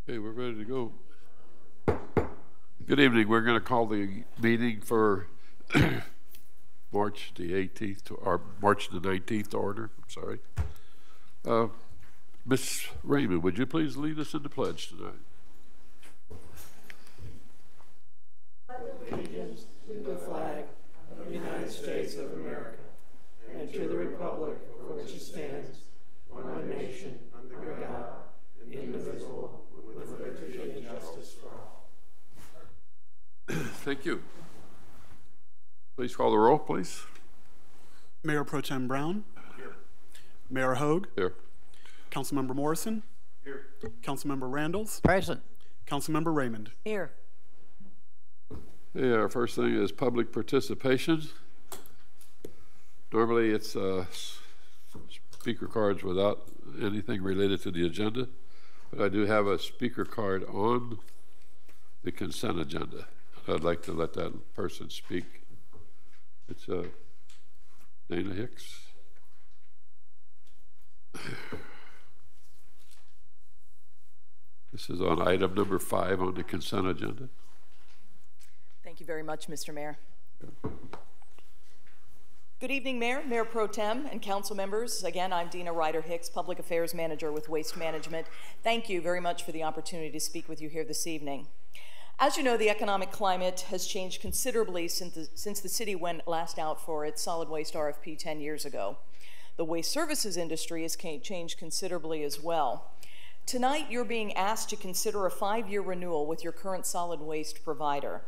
Okay, we're ready to go. Good evening. We're going to call the meeting for March the 18th or March the 19th to order. I'm sorry. Ms. Raymond, would you please lead us in the pledge tonight? Allegiance to the flag of the United States of America and to the republic for which it stands, one nation, under God, indivisible, with liberty and justice for all. Thank you. Please call the roll, please. Mayor Pro Tem Brown. Here. Mayor Hogue. Here. Councilmember Morrison. Here. Councilmember Randalls. Present. Councilmember Raymond. Here. Yeah, our first thing is public participation. Normally it's speaker cards without anything related to the agenda, but I do have a speaker card on the consent agenda. I'd like to let that person speak. It's Dana Hicks. This is on item number 5 on the consent agenda. Thank you very much, Mr. Mayor. Good evening, Mayor, Mayor Pro Tem, and council members. Again, I'm Dina Ryder Hicks, Public Affairs Manager with Waste Management. Thank you very much for the opportunity to speak with you here this evening. As you know, the economic climate has changed considerably since the city went last out for its solid waste RFP 10 years ago. The waste services industry has changed considerably as well. Tonight, you're being asked to consider a 5-year renewal with your current solid waste provider.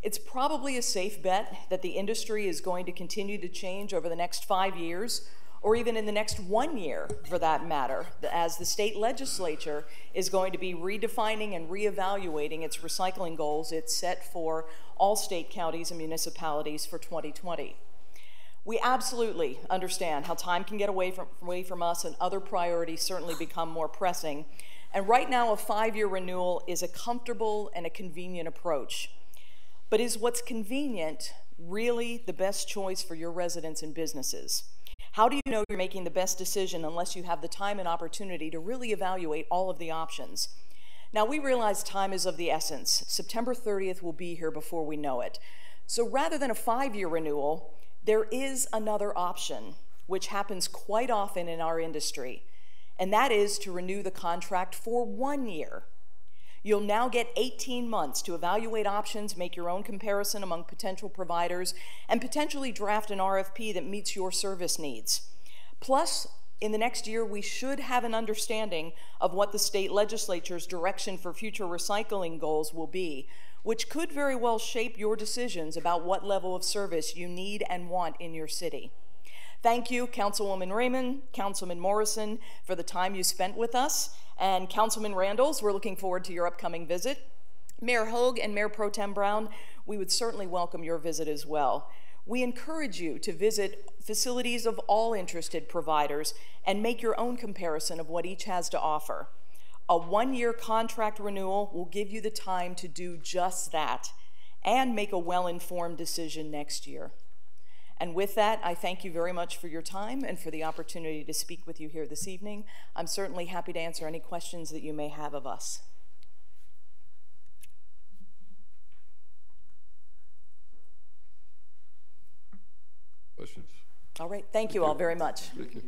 It's probably a safe bet that the industry is going to continue to change over the next 5 years, or even in the next 1 year for that matter, as the state legislature is going to be redefining and reevaluating its recycling goals it's set for all state counties and municipalities for 2020. We absolutely understand how time can get away from us and other priorities certainly become more pressing. And right now, a 5-year renewal is a comfortable and a convenient approach. But is what's convenient really the best choice for your residents and businesses? How do you know you're making the best decision unless you have the time and opportunity to really evaluate all of the options? Now, we realize time is of the essence. September 30th will be here before we know it. So rather than a 5-year renewal, there is another option, which happens quite often in our industry, and that is to renew the contract for 1 year. You'll now get 18 months to evaluate options, make your own comparison among potential providers, and potentially draft an RFP that meets your service needs. Plus, in the next year, we should have an understanding of what the state legislature's direction for future recycling goals will be, which could very well shape your decisions about what level of service you need and want in your city. Thank you, Councilwoman Raymond, Councilman Morrison, for the time you spent with us. And Councilman Randalls, we're looking forward to your upcoming visit. Mayor Hogue and Mayor Pro Tem Brown, we would certainly welcome your visit as well. We encourage you to visit facilities of all interested providers and make your own comparison of what each has to offer. A 1-year contract renewal will give you the time to do just that and make a well-informed decision next year. And with that, I thank you very much for your time and for the opportunity to speak with you here this evening. I'm certainly happy to answer any questions that you may have of us. Questions? All right, thank you all very much. Thank you.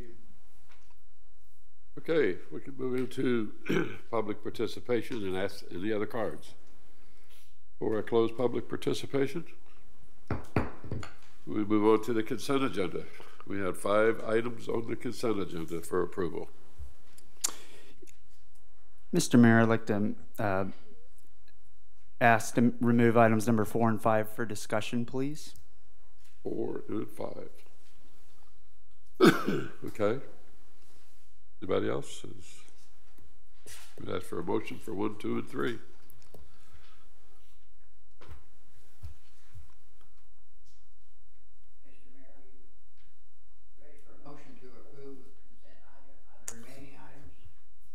Okay, we can move into public participation and ask any other cards. For a closed public participation, we move on to the consent agenda. We have 5 items on the consent agenda for approval. Mr. Mayor, I'd like to ask to remove items number 4 and 5 for discussion, please. 4 and 5. Okay. Anybody else? We'd ask for a motion for 1, 2, and 3.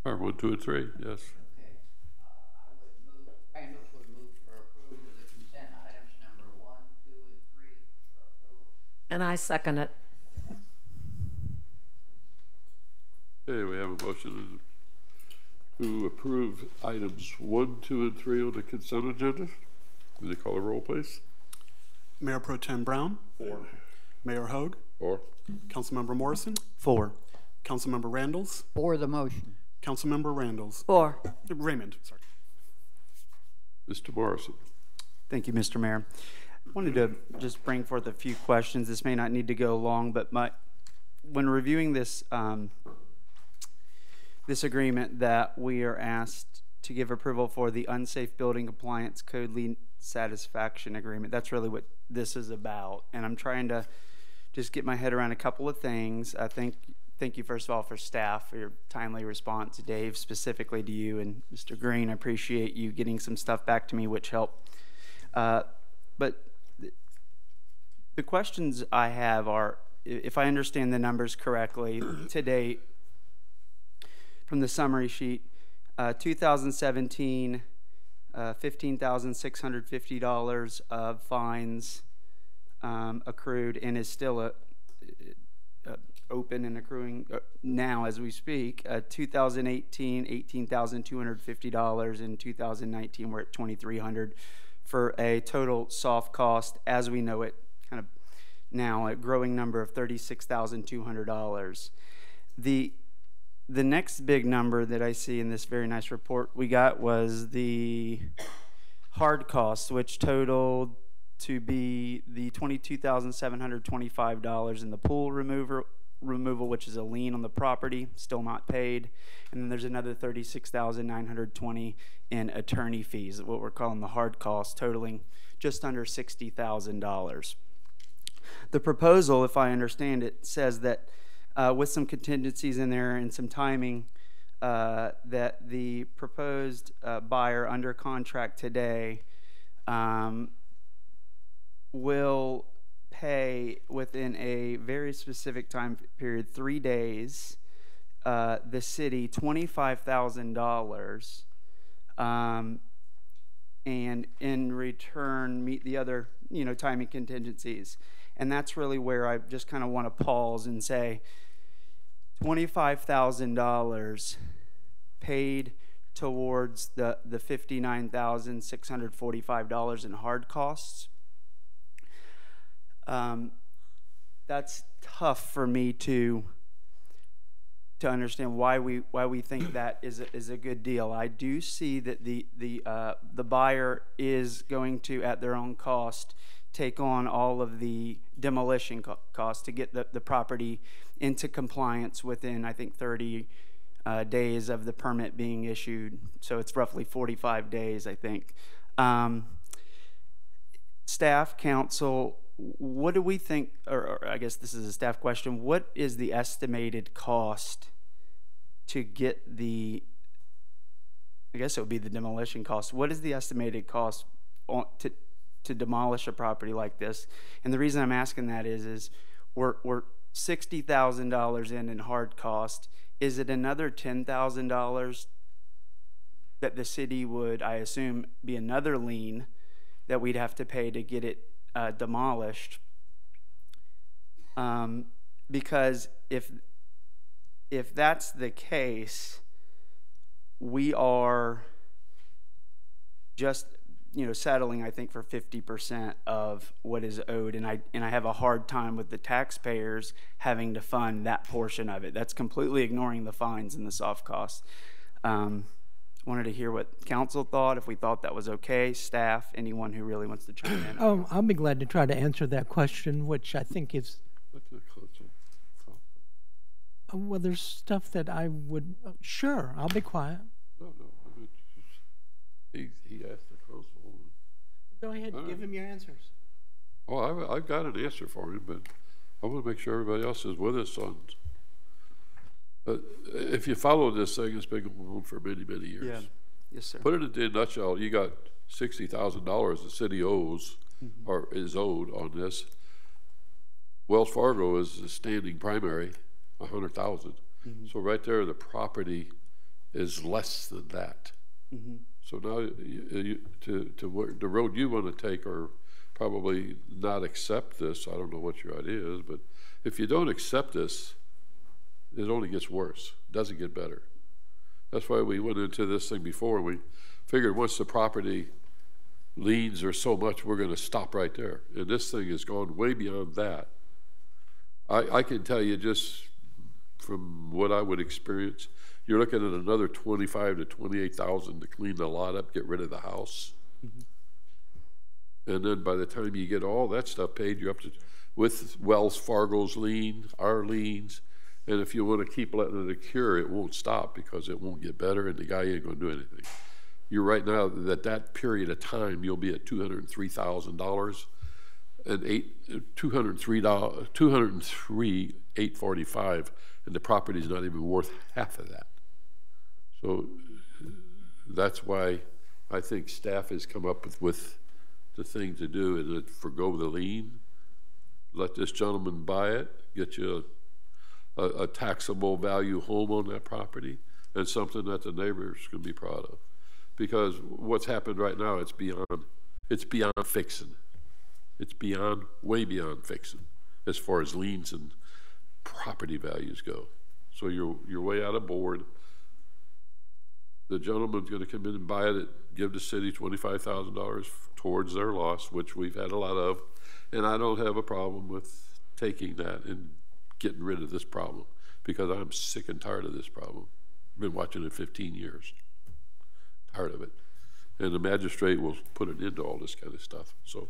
Or 1, 2, and 3, yes. Okay. Randalls would move for approval of the consent items number 1, 2, and 3 for approval. And I second it. Okay, we have a motion to approve items 1, 2, and 3 on the consent agenda. Will you call a roll, please? Mayor Pro Tem Brown. 4. Mayor Hogue. 4. Councilmember Morrison. 4. Councilmember Randalls. For the motion. Councilmember Randalls. 4. Raymond, sorry. Mr. Morrison. Thank you, Mr. Mayor. I wanted to just bring forth a few questions. This may not need to go long, but when reviewing this this agreement that we are asked to give approval for, the unsafe building compliance code lien satisfaction agreement, that's really what this is about. And I'm trying to just get my head around a couple of things. Thank you first of all for staff for your timely response. Dave, specifically to you, and Mr. Green, I appreciate you getting some stuff back to me, which helped. But the questions I have are, if I understand the numbers correctly, to date, from the summary sheet, 2017, $15,650 of fines accrued, and is still open and accruing now as we speak. 2018, $18,250. In 2019, we're at $2,300 for a total soft cost, as we know it, kind of now, a growing number of $36,200. The next big number that I see in this very nice report we got was the hard costs, which totaled to be the $22,725 in the pool removal, which is a lien on the property, still not paid. And then there's another $36,920 in attorney fees, what we're calling the hard costs, totaling just under $60,000. The proposal, if I understand it, says that with some contingencies in there and some timing, that the proposed buyer under contract today will pay within a very specific time period, 3 days, the city $25,000, and in return meet the other, timing contingencies. And that's really where I just kind of want to pause and say, $25,000 paid towards the $59,645 in hard costs. That's tough for me to understand why we think that is a good deal. I do see that the buyer is going to, at their own cost, take on all of the demolition costs to get the property into compliance within, I think, 30 days of the permit being issued. So it's roughly 45 days, I think. Staff, council, what do we think, or I guess this is a staff question, what is the estimated cost to get I guess it would be the demolition cost. What is the estimated cost to demolish a property like this? And the reason I'm asking that is we're $60,000 in hard cost. Is it another $10,000 that the city would, I assume, be another lien that we'd have to pay to get it demolished? Because if that's the case, we are just settling, I think, for 50% of what is owed, and I have a hard time with the taxpayers having to fund that portion of it. That's completely ignoring the fines and the soft costs. Wanted to hear what council thought, if we thought that was okay, staff, anyone who really wants to chime in. I'll be glad to try to answer that question, which I think is, well, there's stuff that I would, sure, I'll be quiet. No, I mean, he asked the council. Go ahead, give him your answers. Oh, I've got an answer for him, but I want to make sure everybody else is with us on. If you follow this thing, it's been going on for many, many years. Yeah. Yes, sir. Put it in a nutshell, you got $60,000 the city owes, or is owed on this. Wells Fargo is a standing primary, $100,000. So right there, the property is less than that. So now, the road you want to take, or probably not accept this. I don't know what your idea is, but if you don't accept this, it only gets worse. It doesn't get better. That's why we went into this thing before. We figured once the property liens are so much, we're going to stop right there. And this thing has gone way beyond that. I can tell you just from what I would experience, you're looking at another 25 to 28,000 to clean the lot up, get rid of the house. And then by the time you get all that stuff paid, you're up to, with Wells Fargo's lien, our liens, and if you want to keep letting it cure, it won't stop because it won't get better and the guy ain't going to do anything. You're right now that period of time, you'll be at $203,000 and $203,845, and the property's not even worth half of that. So that's why I think staff has come up with the thing to do and forgo the lien. Let this gentleman buy it, get you a taxable value home on that property, and something that the neighbors can be proud of. Because what's happened right now, it's beyond fixing. It's way beyond fixing as far as liens and property values go. So you're way out of board. The gentleman's going to come in and buy it, give the city $25,000 towards their loss, which we've had a lot of, and I don't have a problem with taking that and getting rid of this problem because I'm sick and tired of this problem. I've been watching it 15 years. Tired of it. And the magistrate will put an end to all this kind of stuff. So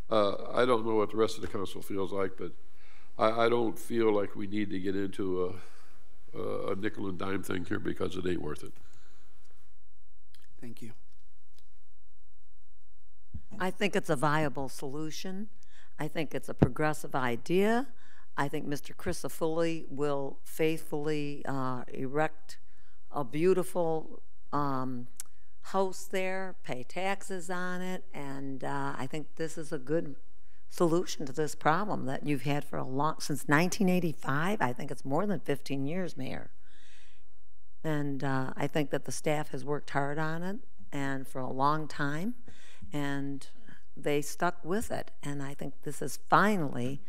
I don't know what the rest of the council feels like, but I don't feel like we need to get into a nickel and dime thing here because it ain't worth it. Thank you. I think it's a viable solution. I think it's a progressive idea. I think Mr. Crisafulli will faithfully erect a beautiful house there, pay taxes on it, and I think this is a good solution to this problem that you've had for since 1985. I think it's more than 15 years, Mayor. And I think that the staff has worked hard on it and for a long time, and they stuck with it. And I think this is finally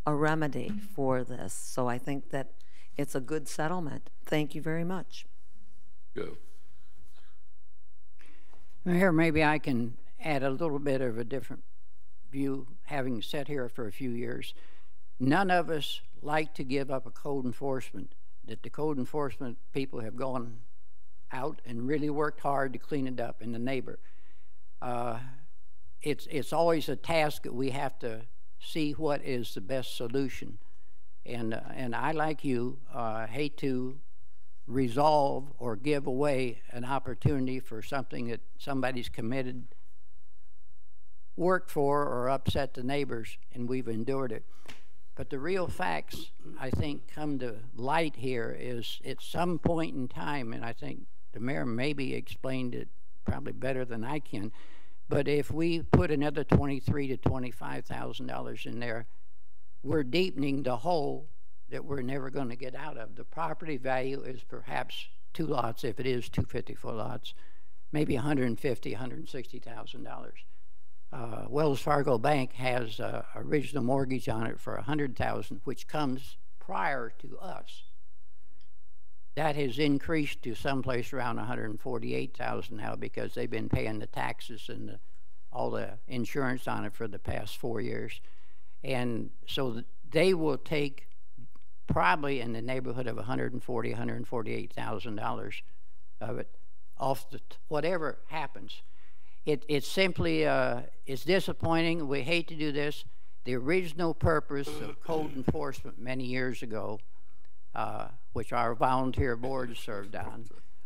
a remedy for this. So I think that it's a good settlement. Thank you very much. Go. Mayor, maybe I can add a little bit of a different view, having sat here for a few years. None of us like to give up a code enforcement, that the code enforcement people have gone out and really worked hard to clean it up, and the neighbor. It's always a task that we have to see what is the best solution. And I, like you, hate to resolve or give away an opportunity for something that somebody's committed, worked for, or upset the neighbors, and we've endured it. But the real facts, I think, come to light here is at some point in time, and I think the mayor maybe explained it probably better than I can, but if we put another $23,000 to $25,000 in there, we're deepening the hole that we're never going to get out of. The property value is perhaps 2 lots, if it is 254 lots, maybe $150,000, $160,000. Wells Fargo Bank has an original mortgage on it for $100,000, which comes prior to us. That has increased to someplace around $148,000 now because they've been paying the taxes and all the insurance on it for the past 4 years. And so they will take probably in the neighborhood of $140,000, $148,000 of it off the whatever happens. It's simply it's disappointing. We hate to do this. The original purpose of code enforcement many years ago, which our volunteer board served on,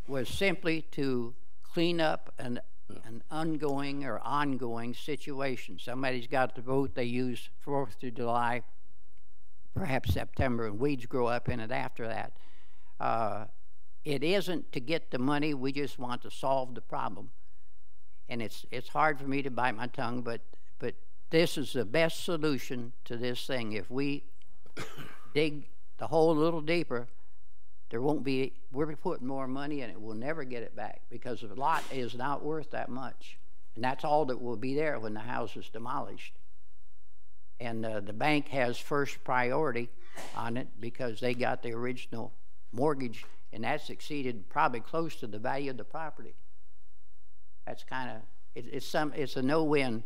was simply to clean up an ongoing situation. Somebody's got the boat, they use 4th of July, perhaps September, and weeds grow up in it after that. It isn't to get the money, we just want to solve the problem. And it's hard for me to bite my tongue, but this is the best solution to this thing. If we dig the hole a little deeper, there won't be, we're putting more money in it. We'll never get it back because the lot is not worth that much. And that's all that will be there when the house is demolished. And the bank has first priority on it because they got the original mortgage and that's exceeded probably close to the value of the property. That's kind of, it's a no-win.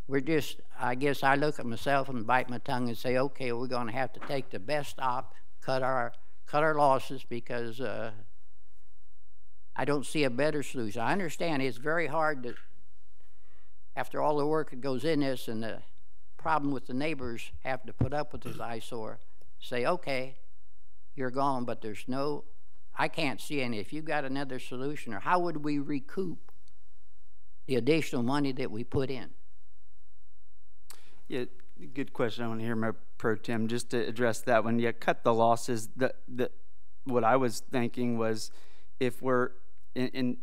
We're just, I guess I look at myself and bite my tongue and say, okay, we're going to have to take the best op, cut our losses, because I don't see a better solution. I understand it's very hard to, after all the work that goes in this and the problem with the neighbors have to put up with this eyesore, say, okay, you're gone, but there's no, I can't see any. If you've got another solution, or how would we recoup the additional money that we put in? Yeah, good question. I want to hear Mayor Pro Tem just to address that one. Yeah, cut the losses. What I was thinking was, if we're in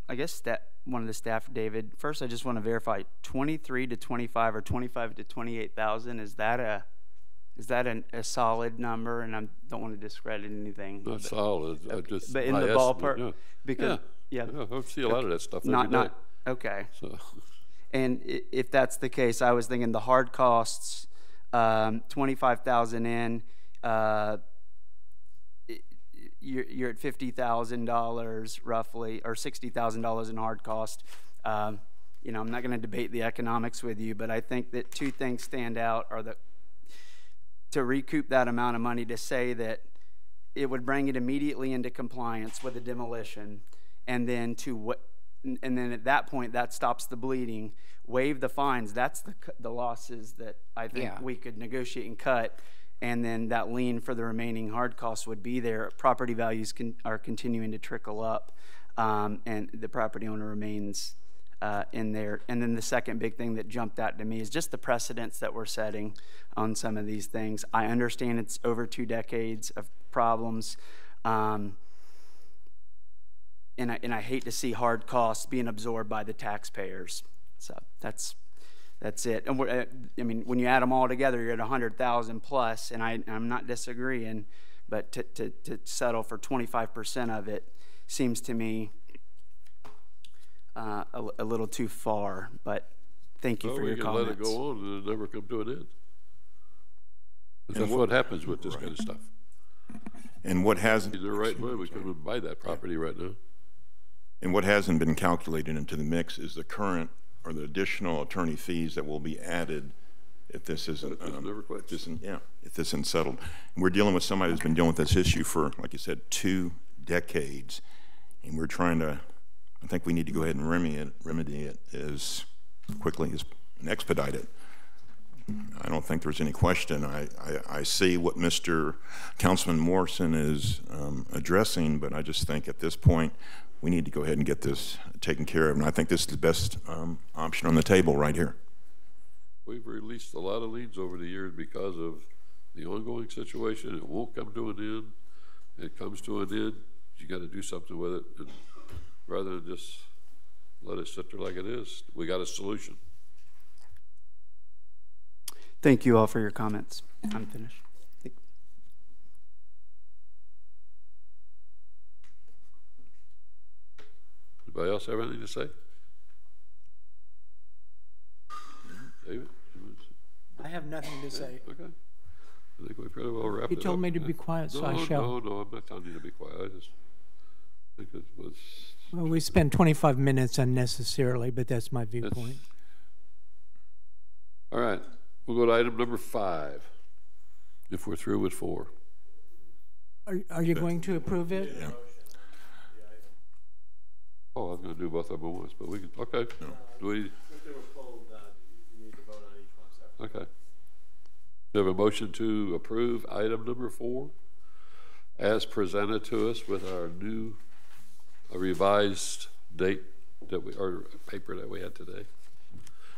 I guess that one of the staff, David. First, I just want to verify 23 to 25 or 25 to 28,000. Is that a solid number? And I don't want to discredit anything. Not solid. Just but in the estimate, ballpark, yeah. because yeah, I see a lot of that stuff every day. Okay. So. And if that's the case, I was thinking the hard costs, 25,000 in, you're at $50,000 roughly, or $60,000 in hard cost. I'm not going to debate the economics with you, but I think that two things stand out are to recoup that amount of money, to say that it would bring it immediately into compliance with a demolition, and then at that point, that stops the bleeding. Waive the fines. That's the losses that I think we could negotiate and cut, and then that lien for the remaining hard costs would be there. Property values are continuing to trickle up, and the property owner remains in there. And then the second big thing that jumped out to me is just the precedents that we're setting on some of these things. I understand it's over 2 decades of problems. And I hate to see hard costs being absorbed by the taxpayers. So that's it. And when you add them all together, you're at 100,000 plus, and I'm not disagreeing, but to settle for 25% of it seems to me a little too far. But thank you for your comments. We can let it go on and it never come to an end. That's what happens with this kind of stuff. And what hasn't... They're right way, we couldn't buy that property right now. And what hasn't been calculated into the mix is the current or the additional attorney fees that will be added if this isn't, if this isn't settled. And we're dealing with somebody who's been dealing with this issue for, like you said, 2 decades, and we're trying to, I think we need to go ahead and remedy it as quickly as, and expedite it. I don't think there's any question. I see what Mr. Councilman Morrison is addressing, but I just think at this point we need to go ahead and get this taken care of, and I think this is the best option on the table right here. We've released a lot of liens over the years because of the ongoing situation. It won't come to an end. It comes to an end, you got to do something with it, and rather than just let it sit there like it is. We got a solution. Thank you all for your comments. I'm finished. Anybody else have anything to say? David? I have nothing to say. Okay. I think we pretty well wrapped it up. You told me to be quiet, so I shall. No, I'm not telling you to be quiet. I just think it was... Well, we spent 25 minutes unnecessarily, but that's my viewpoint. All right. We'll go to item number 5, if we're through with 4. Are you going to approve it? Yeah. Oh, I was going to do both of them at once, but we can, okay. No. Do we? If they were pulled, you need to vote on each one separately. Okay. We have a motion to approve item number 4 as presented to us with our new revised date or paper that we had today.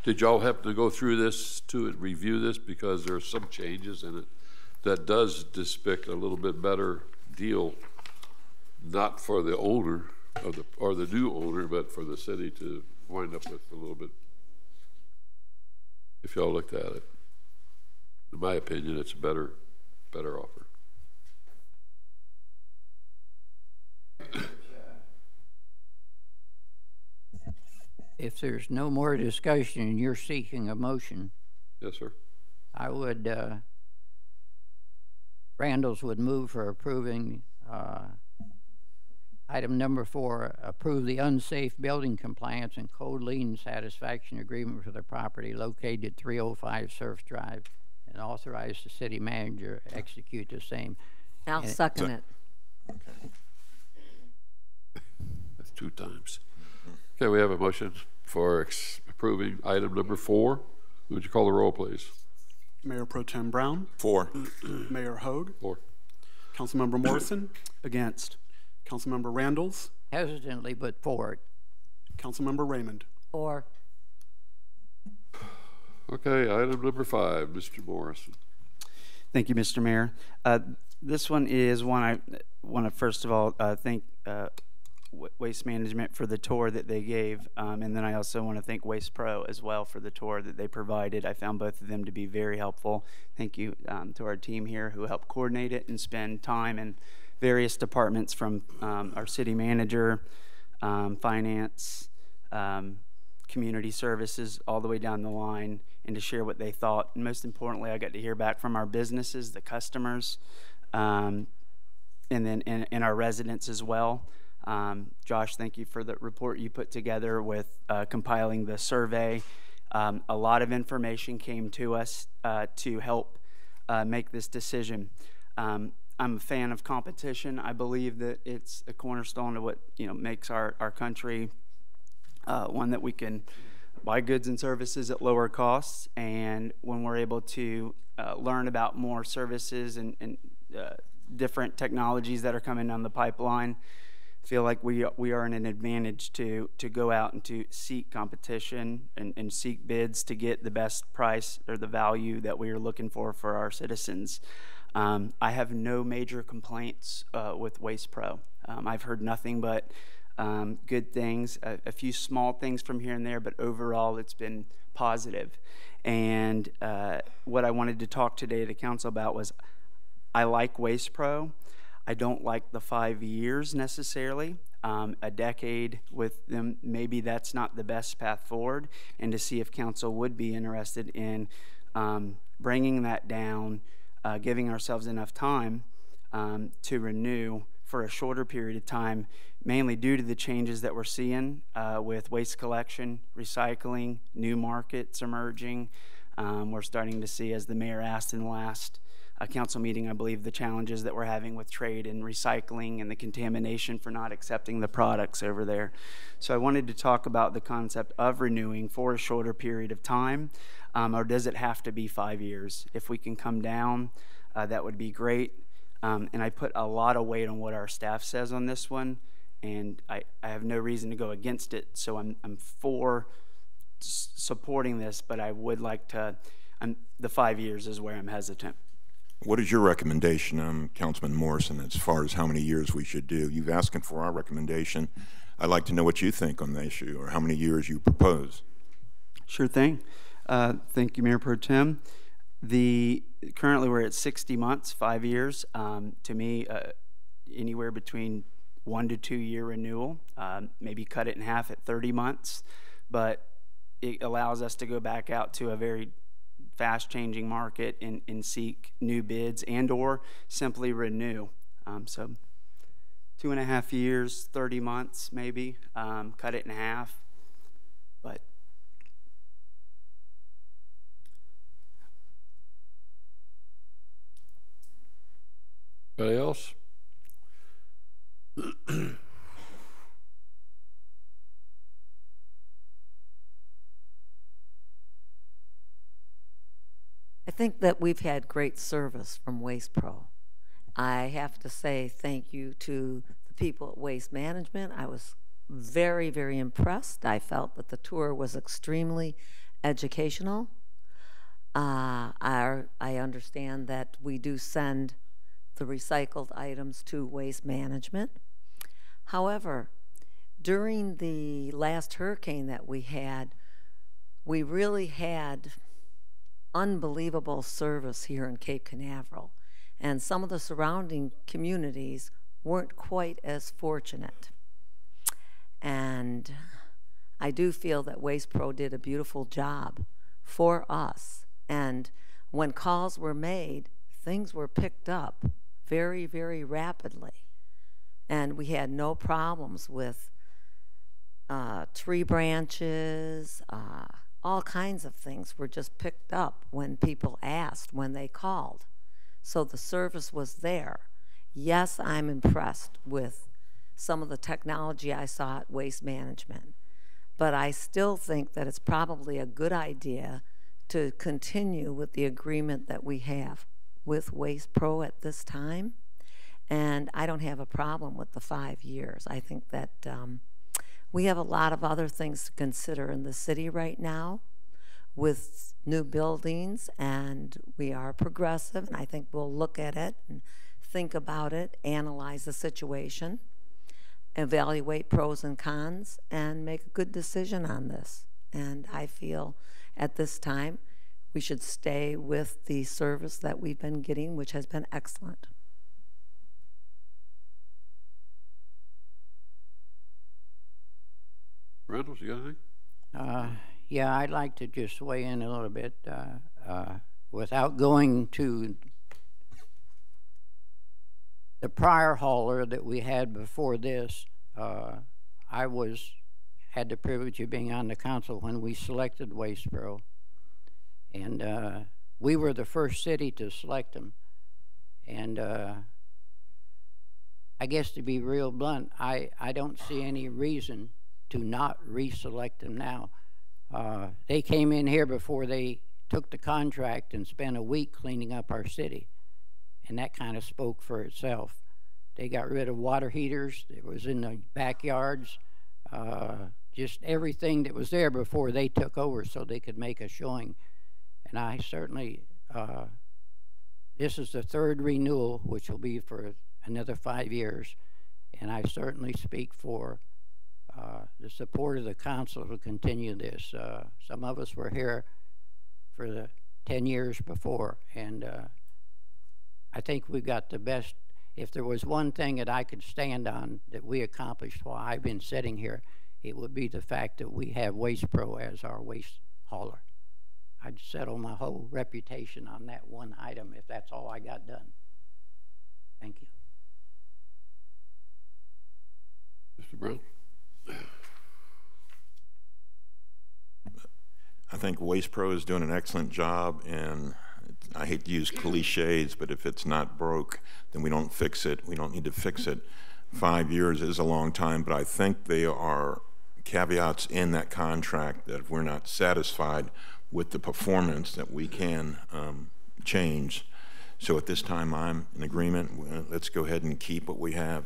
Did y'all happen to go through this to review this, because there are some changes in it that does depict a little bit better deal, not for the owner of the new owner, but for the city to wind up with a little bit. If y'all looked at it, in my opinion, it's a better offer. If there's no more discussion and you're seeking a motion. Yes, sir. I would, Randall's would move for approving Item number 4, approve the unsafe building compliance and code lien satisfaction agreement for the property located at 305 Surf Drive, and authorize the city manager to execute the same. I'll second it. That's 2 times. Okay, we have a motion for approving item number 4. Would you call the roll, please? Mayor Pro Tem Brown, 4. Mayor Hogue, 4. Councilmember Morrison, Against. Councilmember Randalls, Hesitantly, but for it. Councilmember Raymond. Or Okay, item number 5, Mr. Morrison. Thank you, Mr. Mayor. This one is one I want to first of all thank Waste Management for the tour that they gave, and then I also want to thank Waste Pro as well for the tour that they provided. I found both of them to be very helpful. Thank you to our team here who helped coordinate it and spend time in various departments from our city manager, finance, community services, all the way down the line, and to share what they thought. And most importantly, I got to hear back from our businesses, the customers, and then and our residents as well. Josh, thank you for the report you put together with compiling the survey. A lot of information came to us to help make this decision. I'm a fan of competition. I believe that it's a cornerstone of what makes our country one that we can buy goods and services at lower costs, and when we're able to learn about more services and different technologies that are coming down the pipeline, feel like we are in an advantage to go out and to seek competition and seek bids to get the best price or the value that we are looking for our citizens. I have no major complaints with Waste Pro. I've heard nothing but good things, a few small things from here and there, but overall it's been positive. And what I wanted to talk today to council about was I like Waste Pro. I don't like the 5 years necessarily. A decade with them, maybe that's not the best path forward, and to see if council would be interested in bringing that down, giving ourselves enough time to renew for a shorter period of time, mainly due to the changes that we're seeing with waste collection, recycling, new markets emerging. We're starting to see, as the mayor asked in the last council meeting, I believe, the challenges that we're having with trade and recycling and the contamination for not accepting the products over there. So I wanted to talk about the concept of renewing for a shorter period of time, or does it have to be 5 years? If we can come down, that would be great. And I put a lot of weight on what our staff says on this one, and I have no reason to go against it, so I'm for supporting this, but I would like to, the 5 years is where I'm hesitant. What is your recommendation, Councilman Morrison, as far as how many years we should do? You've asked for our recommendation. I'd like to know what you think on the issue, or how many years you propose. Sure thing. Thank you, Mayor Pro Tem. Currently we're at 60 months, 5 years. To me, anywhere between 1 to 2 year renewal, maybe cut it in half at 30 months, but it allows us to go back out to a very fast changing market and seek new bids and or simply renew. So 2.5 years, 30 months maybe, cut it in half, but Anybody else? I think that we've had great service from Waste Pro. I have to say thank you to the people at Waste Management. I was very, very impressed. I felt that the tour was extremely educational. I understand that we do send the recycled items to Waste Management. However, during the last hurricane that we really had unbelievable service here in Cape Canaveral, and some of the surrounding communities weren't quite as fortunate. And I do feel that Waste Pro did a beautiful job for us, and when calls were made, things were picked up very, very rapidly. And we had no problems with tree branches, all kinds of things were just picked up when people asked, when they called. So the service was there. Yes, I'm impressed with some of the technology I saw at Waste Management, but I still think that it's probably a good idea to continue with the agreement that we have with Waste Pro at this time. And I don't have a problem with the 5 years. I think that we have a lot of other things to consider in the city right now with new buildings, and we are progressive, and I think we'll look at it and think about it, analyze the situation, evaluate pros and cons, and make a good decision on this. And I feel at this time we should stay with the service that we've been getting, which has been excellent. Reynolds, you got anything? Yeah, I'd like to just weigh in a little bit without going to the prior hauler that we had before this. I had the privilege of being on the council when we selected Waste Pro, and we were the first city to select them. And I guess, to be real blunt, I don't see any reason to not reselect them now. They came in here before they took the contract and spent a week cleaning up our city, and that kind of spoke for itself. They got rid of water heaters that was in the backyards, just everything that was there before they took over so they could make a showing. And I certainly, this is the third renewal, which will be for another 5 years, and I certainly speak for the support of the council to continue this. Some of us were here for the 10 years before, and I think we've got the best. If there was one thing that I could stand on that we accomplished while I've been sitting here, it would be the fact that we have Waste Pro as our waste hauler. I'd settle my whole reputation on that one item if that's all I got done. Thank you. Mr. Brown? I think Waste Pro is doing an excellent job, and I hate to use cliches, but if it's not broke, then we don't fix it. We don't need to fix it. 5 years is a long time, but I think there are caveats in that contract that if we're not satisfied with the performance, that we can change. So at this time, I'm in agreement. Let's go ahead and keep what we have.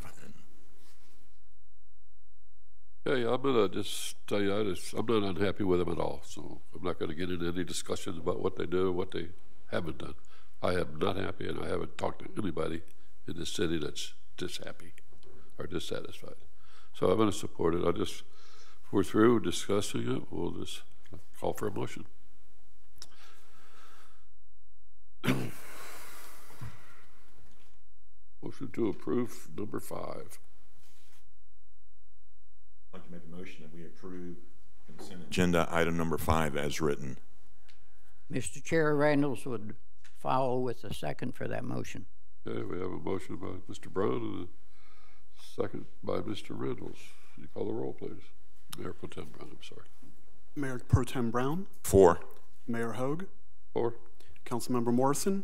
Hey, I'm gonna just tell you, I'm not unhappy with them at all. So I'm not gonna get into any discussion about what they do, what they haven't done. I am not happy, and I haven't talked to anybody in this city that's dishappy or dissatisfied. So I'm gonna support it. If we're through discussing it, we'll just call for a motion. Motion to approve number 5. I'd like to make a motion that we approve consent agenda item number 5 as written. Mr. Chair, Randalls would follow with a second for that motion. Okay, we have a motion by Mr. Brown and a second by Mr. Randalls. Can you call the roll, please? Mayor Pro Tem Brown, I'm sorry. Mayor Pro Tem Brown, 4. Mayor Hogue, 4. Councilmember Morrison,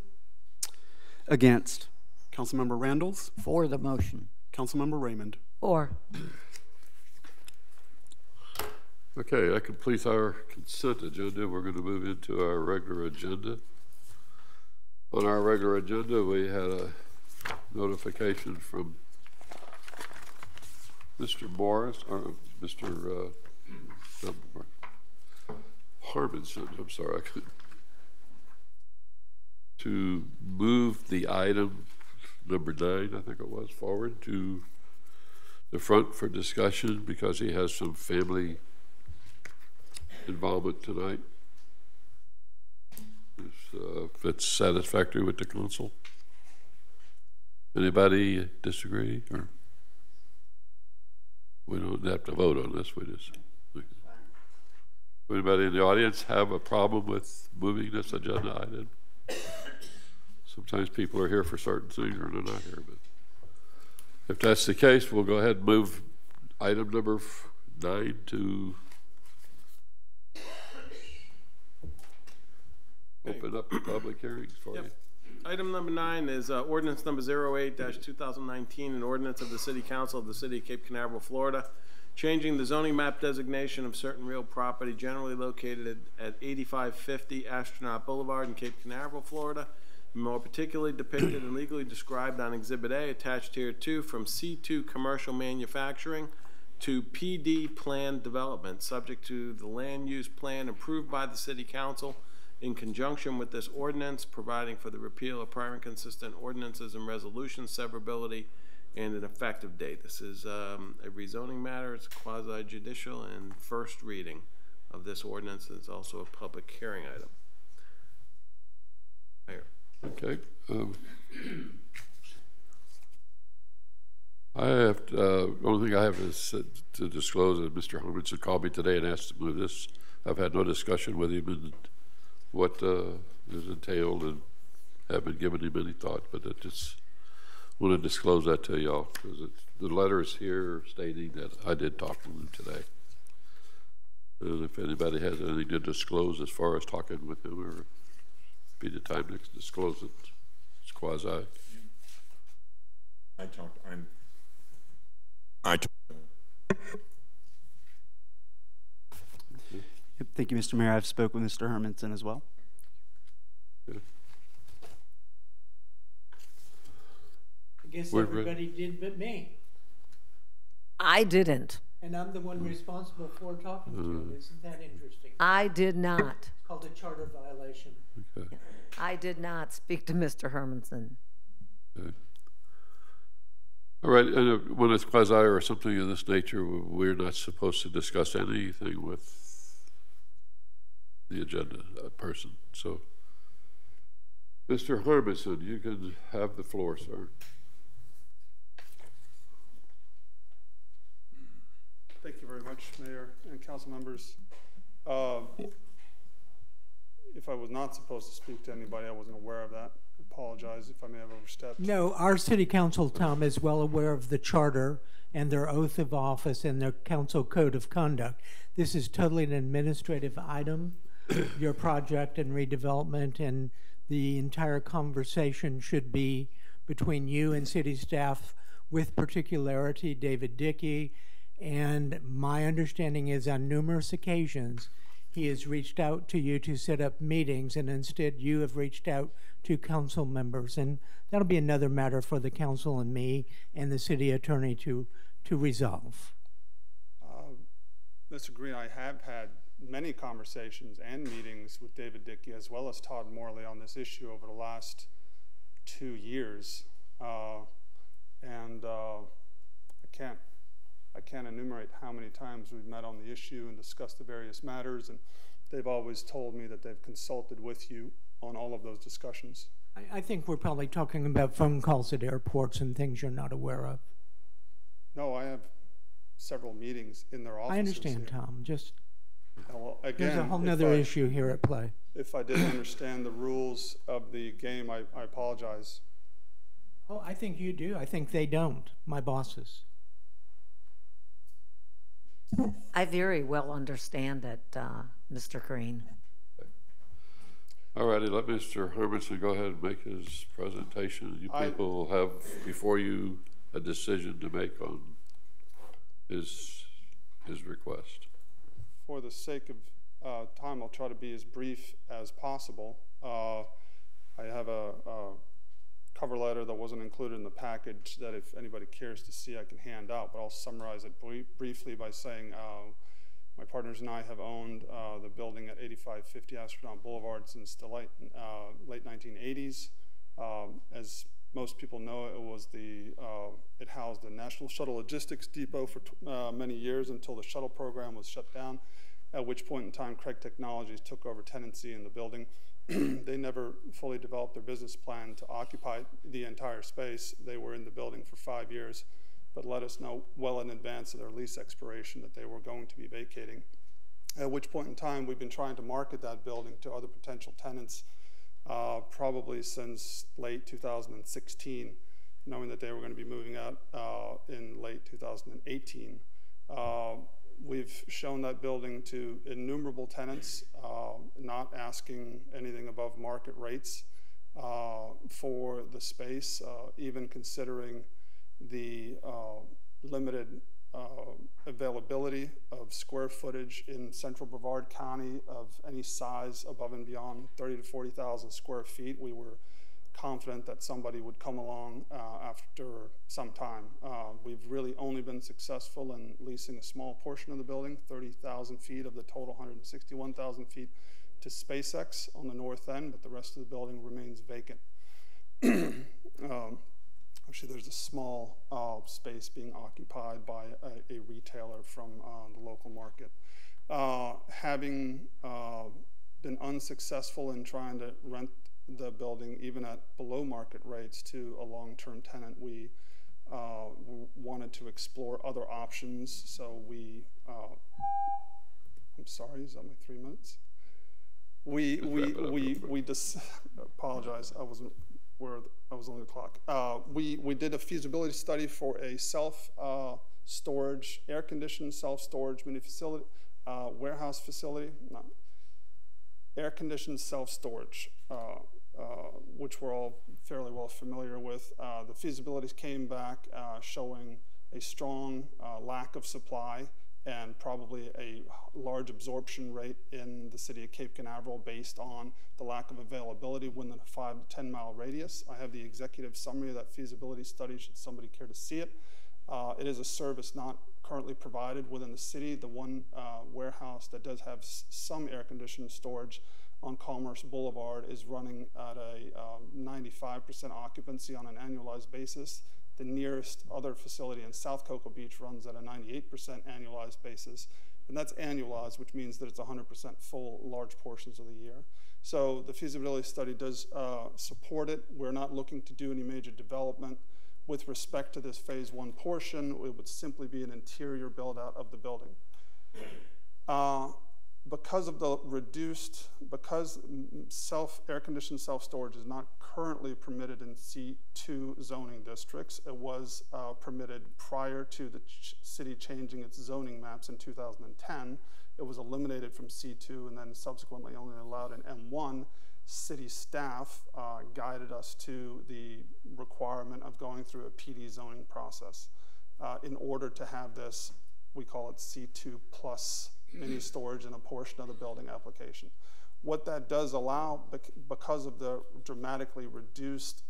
Against. Councilmember Randalls, For the motion. Councilmember Raymond. 4. Okay, that completes our consent agenda. We're going to move into our regular agenda. On our regular agenda, we had a notification from Mr. Morris, or Mr. Harmonson, I'm sorry, to move the item number 9, I think it was, forward to the front for discussion because he has some family involvement tonight. If it's satisfactory with the council. Anybody disagree, or we don't have to vote on this? Anybody in the audience have a problem with moving this agenda item? Sometimes people are here for certain things or they're not here, but If that's the case, we'll go ahead and move item number 9 to open up the public hearings for you. Item number 9 is ordinance number 08-2019, an ordinance of the City Council of the City of Cape Canaveral, Florida, changing the zoning map designation of certain real property generally located at 8550 Astronaut Boulevard in Cape Canaveral, Florida, more particularly depicted and legally described on Exhibit A attached here too, from C2 commercial manufacturing to PD plan development, subject to the land use plan approved by the City Council in conjunction with this ordinance, providing for the repeal of prior inconsistent ordinances and resolutions, severability, and an effective date. This is a rezoning matter. It's quasi-judicial and first reading of this ordinance. It's also a public hearing item. Mayor. Okay. I have the only thing I have is to disclose that Mr. Hermanson called me today and asked to move this. I've had no discussion with him and what is entailed, and haven't given him any thought, but I just want to disclose that to y'all because the letter is here stating that I did talk to him today. And if anybody has anything to disclose as far as talking with him, or be the time to disclose it, it's quasi. I talked. Yep, thank you, Mr. Mayor. I've spoken with Mr. Hermanson as well. Yeah. I guess We're everybody did but me. I didn't. And I'm the one responsible for talking to him. Isn't that interesting? I did not. It's called a charter violation. Okay. I did not speak to Mr. Hermanson. Okay. All right, and when it's quasi or something of this nature, we're not supposed to discuss anything with the agenda person. So, Mr. Hermanson, you can have the floor, sir. Thank you very much, Mayor and council members. If I was not supposed to speak to anybody, I wasn't aware of that. I apologize if I may have overstepped. No, our city council, Tom, is well aware of the charter and their oath of office and their council code of conduct. This is totally an administrative item, your project and redevelopment, and the entire conversation should be between you and city staff, with particularity David Dickey. And my understanding is on numerous occasions he has reached out to you to set up meetings, and instead you have reached out to council members, and that'll be another matter for the council and me and the city attorney to resolve. Mr. Green, I have had many conversations and meetings with David Dickey as well as Todd Morley on this issue over the last 2 years, and I can't enumerate how many times we've met on the issue and discussed the various matters, and they've always told me that they've consulted with you on all of those discussions. I think we're probably talking about phone calls at airports and things you're not aware of. No, I have several meetings in their offices. I understand, here. Tom. Just Well, again, there's a whole nother issue here at play. If I didn't understand the rules of the game, I apologize. Oh, I think you do. I think they don't, my bosses. I very well understand it, Mr. Green. All righty, let Mr. Hermanson go ahead and make his presentation. You people will have before you a decision to make on his request. For the sake of time, I'll try to be as brief as possible. I have a cover letter that wasn't included in the package that if anybody cares to see, I can hand out, but I'll summarize it briefly by saying my partners and I have owned the building at 8550 Astronaut Boulevard since the late 1980s. As most people know, it housed the National Shuttle Logistics Depot for many years until the shuttle program was shut down, at which point in time Craig Technologies took over tenancy in the building. They never fully developed their business plan to occupy the entire space. They were in the building for 5 years, but let us know well in advance of their lease expiration that they were going to be vacating, at which point in time we've been trying to market that building to other potential tenants probably since late 2016. knowing that they were going to be moving out in late 2018. We've shown that building to innumerable tenants, not asking anything above market rates for the space, even considering the limited availability of square footage in central Brevard County of any size above and beyond 30 to 40,000 square feet. We were confident that somebody would come along after some time. We've really only been successful in leasing a small portion of the building, 30,000 feet of the total 161,000 feet, to SpaceX on the north end, but the rest of the building remains vacant. Actually, there's a small space being occupied by a retailer from the local market. Having been unsuccessful in trying to rent the building, even at below market rates, to a long-term tenant, we wanted to explore other options. So we, I'm sorry, is that my 3 minutes? We just apologize. I wasn't where I was on the clock. We did a feasibility study for a self-storage, air-conditioned self-storage mini facility, warehouse facility, no, air-conditioned self-storage, which we're all fairly well familiar with. The feasibilities came back showing a strong lack of supply and probably a large absorption rate in the city of Cape Canaveral based on the lack of availability within a 5 to 10 mile radius. I have the executive summary of that feasibility study should somebody care to see it. It is a service not currently provided within the city. The one warehouse that does have some air-conditioned storage on Commerce Boulevard is running at a 95% occupancy on an annualized basis. The nearest other facility in South Cocoa Beach runs at a 98% annualized basis. And that's annualized, which means that it's 100% full large portions of the year. So the feasibility study does support it. We're not looking to do any major development. With respect to this phase 1 portion, it would simply be an interior build out of the building. Because of the because air-conditioned self-storage is not currently permitted in C2 zoning districts, it was permitted prior to the city changing its zoning maps in 2010. It was eliminated from C2 and then subsequently only allowed in M1. City staff guided us to the requirement of going through a PD zoning process in order to have this, we call it C2 plus mini storage in a portion of the building application. What that does allow, because of the dramatically reduced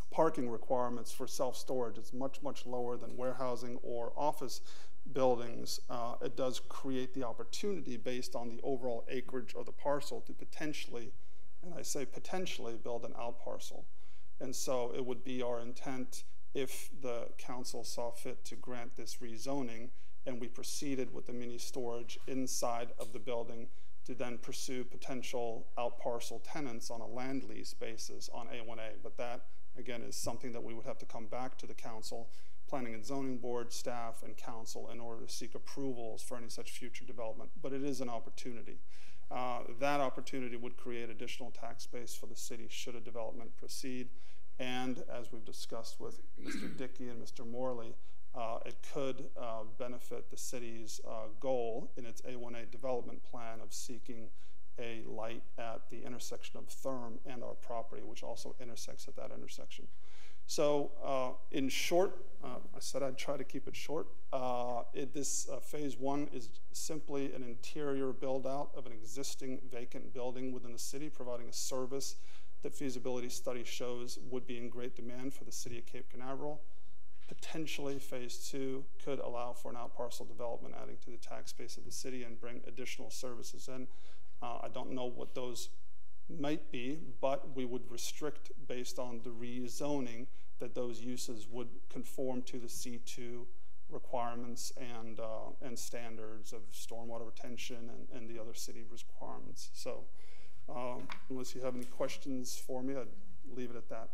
parking requirements for self-storage, it's much, much lower than warehousing or office buildings. It does create the opportunity based on the overall acreage of the parcel to potentially, and I say potentially, build an out parcel. And so it would be our intent, if the council saw fit to grant this rezoning, and we proceeded with the mini storage inside of the building, to then pursue potential out parcel tenants on a land lease basis on A1A. But that, again, is something that we would have to come back to the council, planning and zoning board, staff, and council in order to seek approvals for any such future development. But it is an opportunity. That opportunity would create additional tax base for the city should a development proceed. And as we've discussed with Mr. Dickey and Mr. Morley, it could benefit the city's goal in its A1A development plan of seeking a light at the intersection of Therm and our property, which also intersects at that intersection. So in short, I said I'd try to keep it short. This phase 1 is simply an interior build out of an existing vacant building within the city, providing a service that feasibility study shows would be in great demand for the city of Cape Canaveral. Potentially, phase 2 could allow for an out parcel development, adding to the tax base of the city and bring additional services in. I don't know what those might be, but we would restrict based on the rezoning that those uses would conform to the C2 requirements and standards of stormwater retention and the other city requirements. So unless you have any questions for me, I'd leave it at that.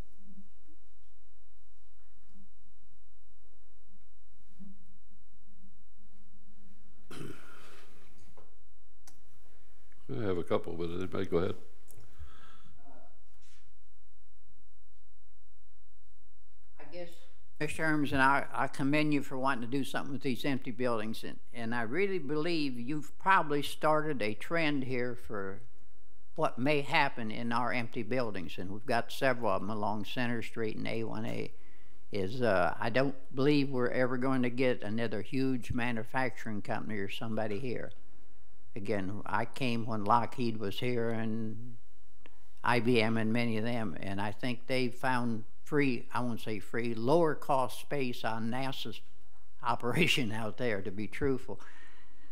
I have a couple, but anybody go ahead. Mr. Herms, and I commend you for wanting to do something with these empty buildings, and I really believe you've probably started a trend here for what may happen in our empty buildings, and we've got several of them along Center Street and A1A. I don't believe we're ever going to get another huge manufacturing company or somebody here. Again, I came when Lockheed was here and IBM and many of them, and I think they found free, I won't say free, lower cost space on NASA's operation out there, to be truthful.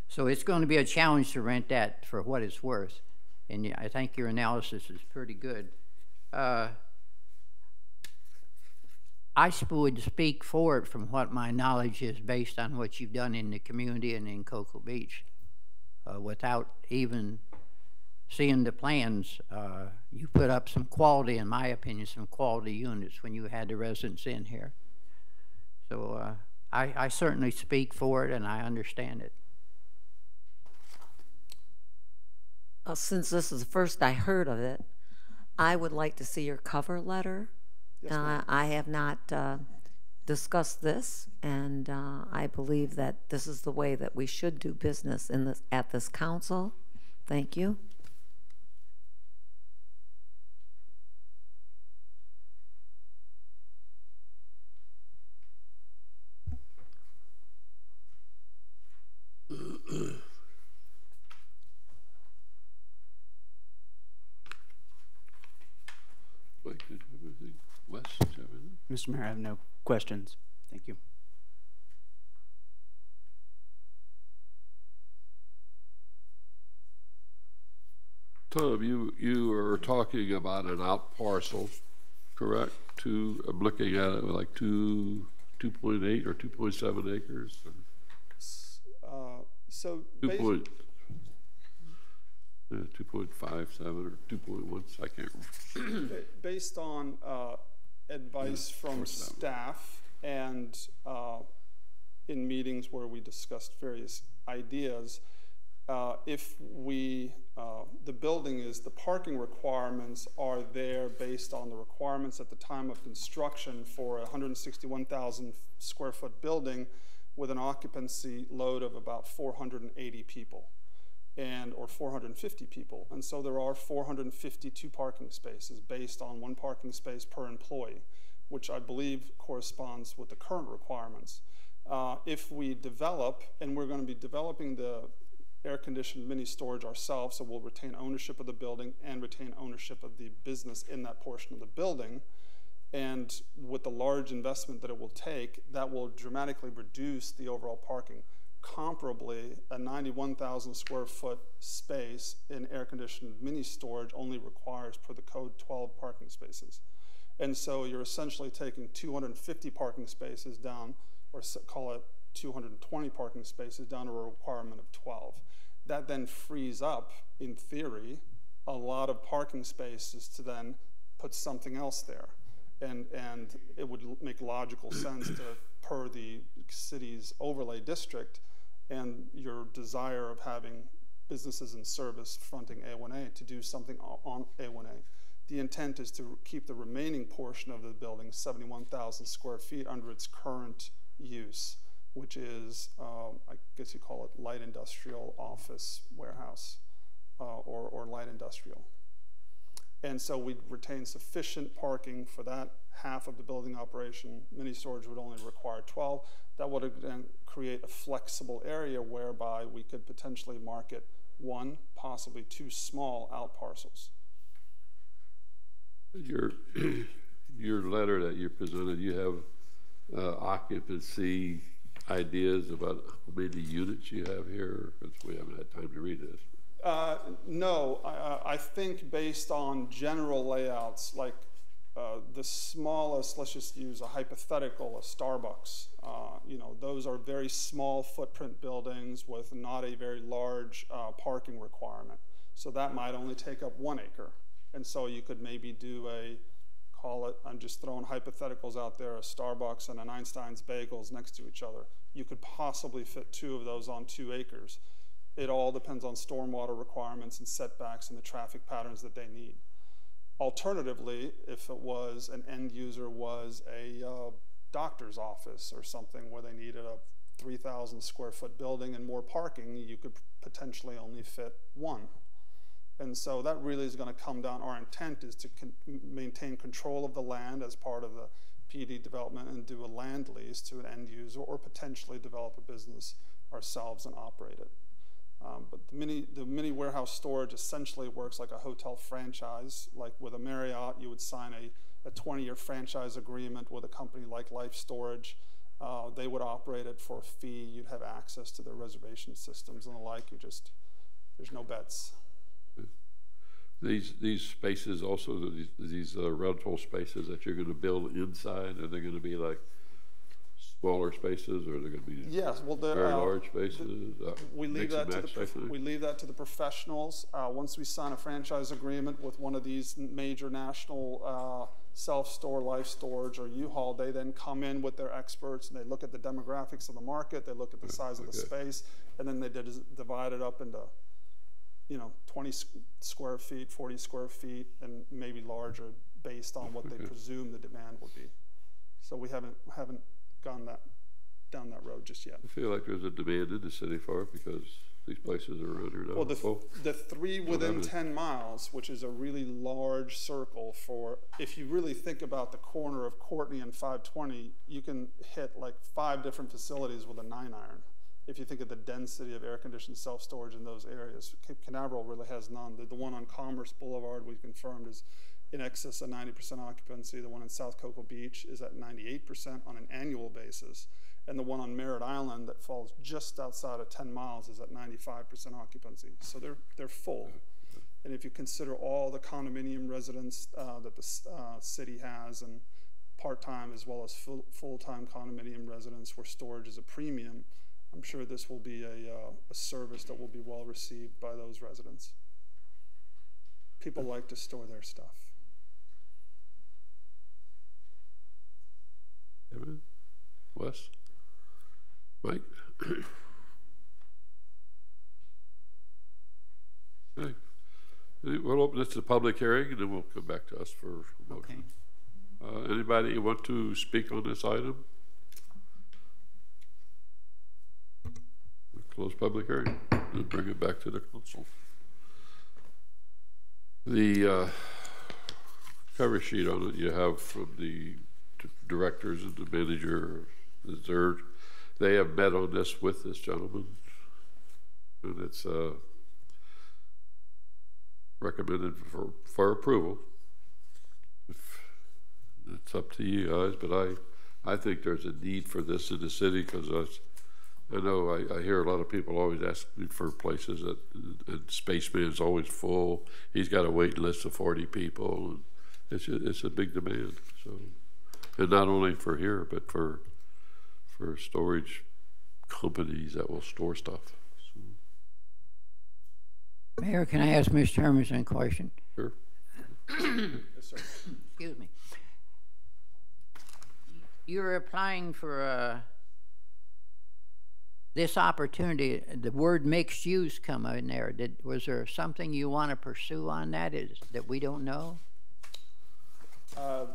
So it's going to be a challenge to rent that for what it's worth. And I think your analysis is pretty good. I would speak for it from what my knowledge is based on what you've done in the community and in Cocoa Beach. Without even seeing the plans, you put up some quality, in my opinion, some quality units when you had the residents in here. So I certainly speak for it and I understand it. Since this is the first I heard of it, I would like to see your cover letter. Yes, I have not discussed this, and I believe that this is the way that we should do business at this council. Thank you. Mike, did you have anything? Wes, did you have anything? Mr. Mayor, I have no questions. Thank you. Tom, you were talking about an out parcel, correct? I'm looking at it with like 2.8 or 2.7 acres. So 2.57 or 2.1, I can't remember. based on advice from staff and in meetings where we discussed various ideas, if the building is, the parking requirements are there based on the requirements at the time of construction for a 161,000 square foot building with an occupancy load of about 480 people or 450 people. And so there are 452 parking spaces based on 1 parking space per employee, which I believe corresponds with the current requirements. If we develop, and we're going to be developing the air-conditioned mini storage ourselves, so we'll retain ownership of the building and retain ownership of the business in that portion of the building. And with the large investment that it will take, that will dramatically reduce the overall parking. Comparably, a 91,000 square foot space in air-conditioned mini storage only requires, per the code, 12 parking spaces. And so you're essentially taking 250 parking spaces down, or call it 220 parking spaces down to a requirement of 12. That then frees up, in theory, a lot of parking spaces to then put something else there. And it would make logical sense to, per the city's overlay district and your desire of having businesses and service fronting A1A, to do something on A1A. The intent is to keep the remaining portion of the building, 71,000 square feet, under its current use, which is, I guess you call it light industrial office warehouse or light industrial. And so we'd retain sufficient parking for that half of the building operation. Mini storage would only require 12. That would then create a flexible area whereby we could potentially market 1, possibly 2 small out parcels. Your letter that you presented, you have occupancy ideas about how many units you have here? Because we haven't had time to read this. No, I think based on general layouts, like the smallest, let's just use a hypothetical, a Starbucks. You know, those are very small footprint buildings with not a very large parking requirement. So that might only take up 1 acre. And so you could maybe do call it, I'm just throwing hypotheticals out there, a Starbucks and an Einstein's Bagels next to each other. You could possibly fit 2 of those on 2 acres. It all depends on stormwater requirements and setbacks and the traffic patterns that they need. Alternatively, if it was an end user was a doctor's office or something where they needed a 3,000 square foot building and more parking, you could potentially only fit one. And so that really is going to come down. Our intent is to maintain control of the land as part of the PD development and do a land lease to an end user, or potentially develop a business ourselves and operate it. But the mini warehouse storage essentially works like a hotel franchise. Like with a Marriott, you would sign a 20-year franchise agreement with a company like Life Storage. They would operate it for a fee. You'd have access to their reservation systems and the like. There's no bets. These spaces also, these rental spaces that you're going to build inside, are they going to be like smaller spaces, or are they going to be very large spaces? We leave that to the professionals. Once we sign a franchise agreement with one of these major national self-store, Life Storage, or U-Haul, they then come in with their experts and they look at the demographics of the market, they look at the size of the space, and then they divide it up into 20 square feet, 40 square feet, and maybe larger based on what they presume the demand would be. So we haven't gone down that road just yet. I feel like there's a demand in the city for it because these places are under now. Well, the three within 10 miles, which is a really large circle for, if you really think about the corner of Courtney and 520, you can hit like 5 different facilities with a 9-iron. If you think of the density of air-conditioned self-storage in those areas, Cape Canaveral really has none. The one on Commerce Boulevard, we confirmed, is in excess of 90% occupancy. The one in South Cocoa Beach is at 98% on an annual basis. And the one on Merritt Island that falls just outside of 10 miles is at 95% occupancy. So they're full. And if you consider all the condominium residents that the city has, and part-time as well as full-time condominium residents where storage is a premium, I'm sure this will be a service that will be well received by those residents. People like to store their stuff. Wes? Mike? Okay. We'll open this to the public hearing, and then we'll come back to us for a motion. Okay. Anybody want to speak on this item? Close public hearing and bring it back to the council. The cover sheet on it you have from the directors and the manager. They have met on this with this gentleman, and it's recommended for approval. It's up to you guys, but I think there's a need for this in the city, because I know I hear a lot of people always asking for places that, and Spaceman's always full. He's got a waiting list of 40 people. And it's a big demand. So, and not only for here, but for storage companies that will store stuff. So. Mayor, can I ask Mr. Herman a question? Sure. Yes, sir. Excuse me. You're applying for this opportunity. The word mixed use come in there. Was there something you want to pursue on that that we don't know? I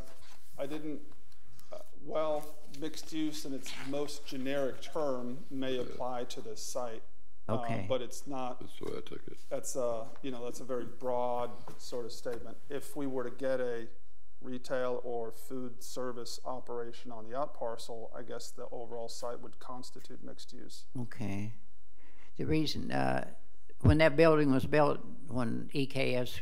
didn't. Well, mixed use in its most generic term may apply to this site. Okay. But it's not. That's the way I took it. That's that's a very broad sort of statement. If we were to get a retail or food service operation on the out parcel, I guess the overall site would constitute mixed use. Okay. The reason, when that building was built, when EKS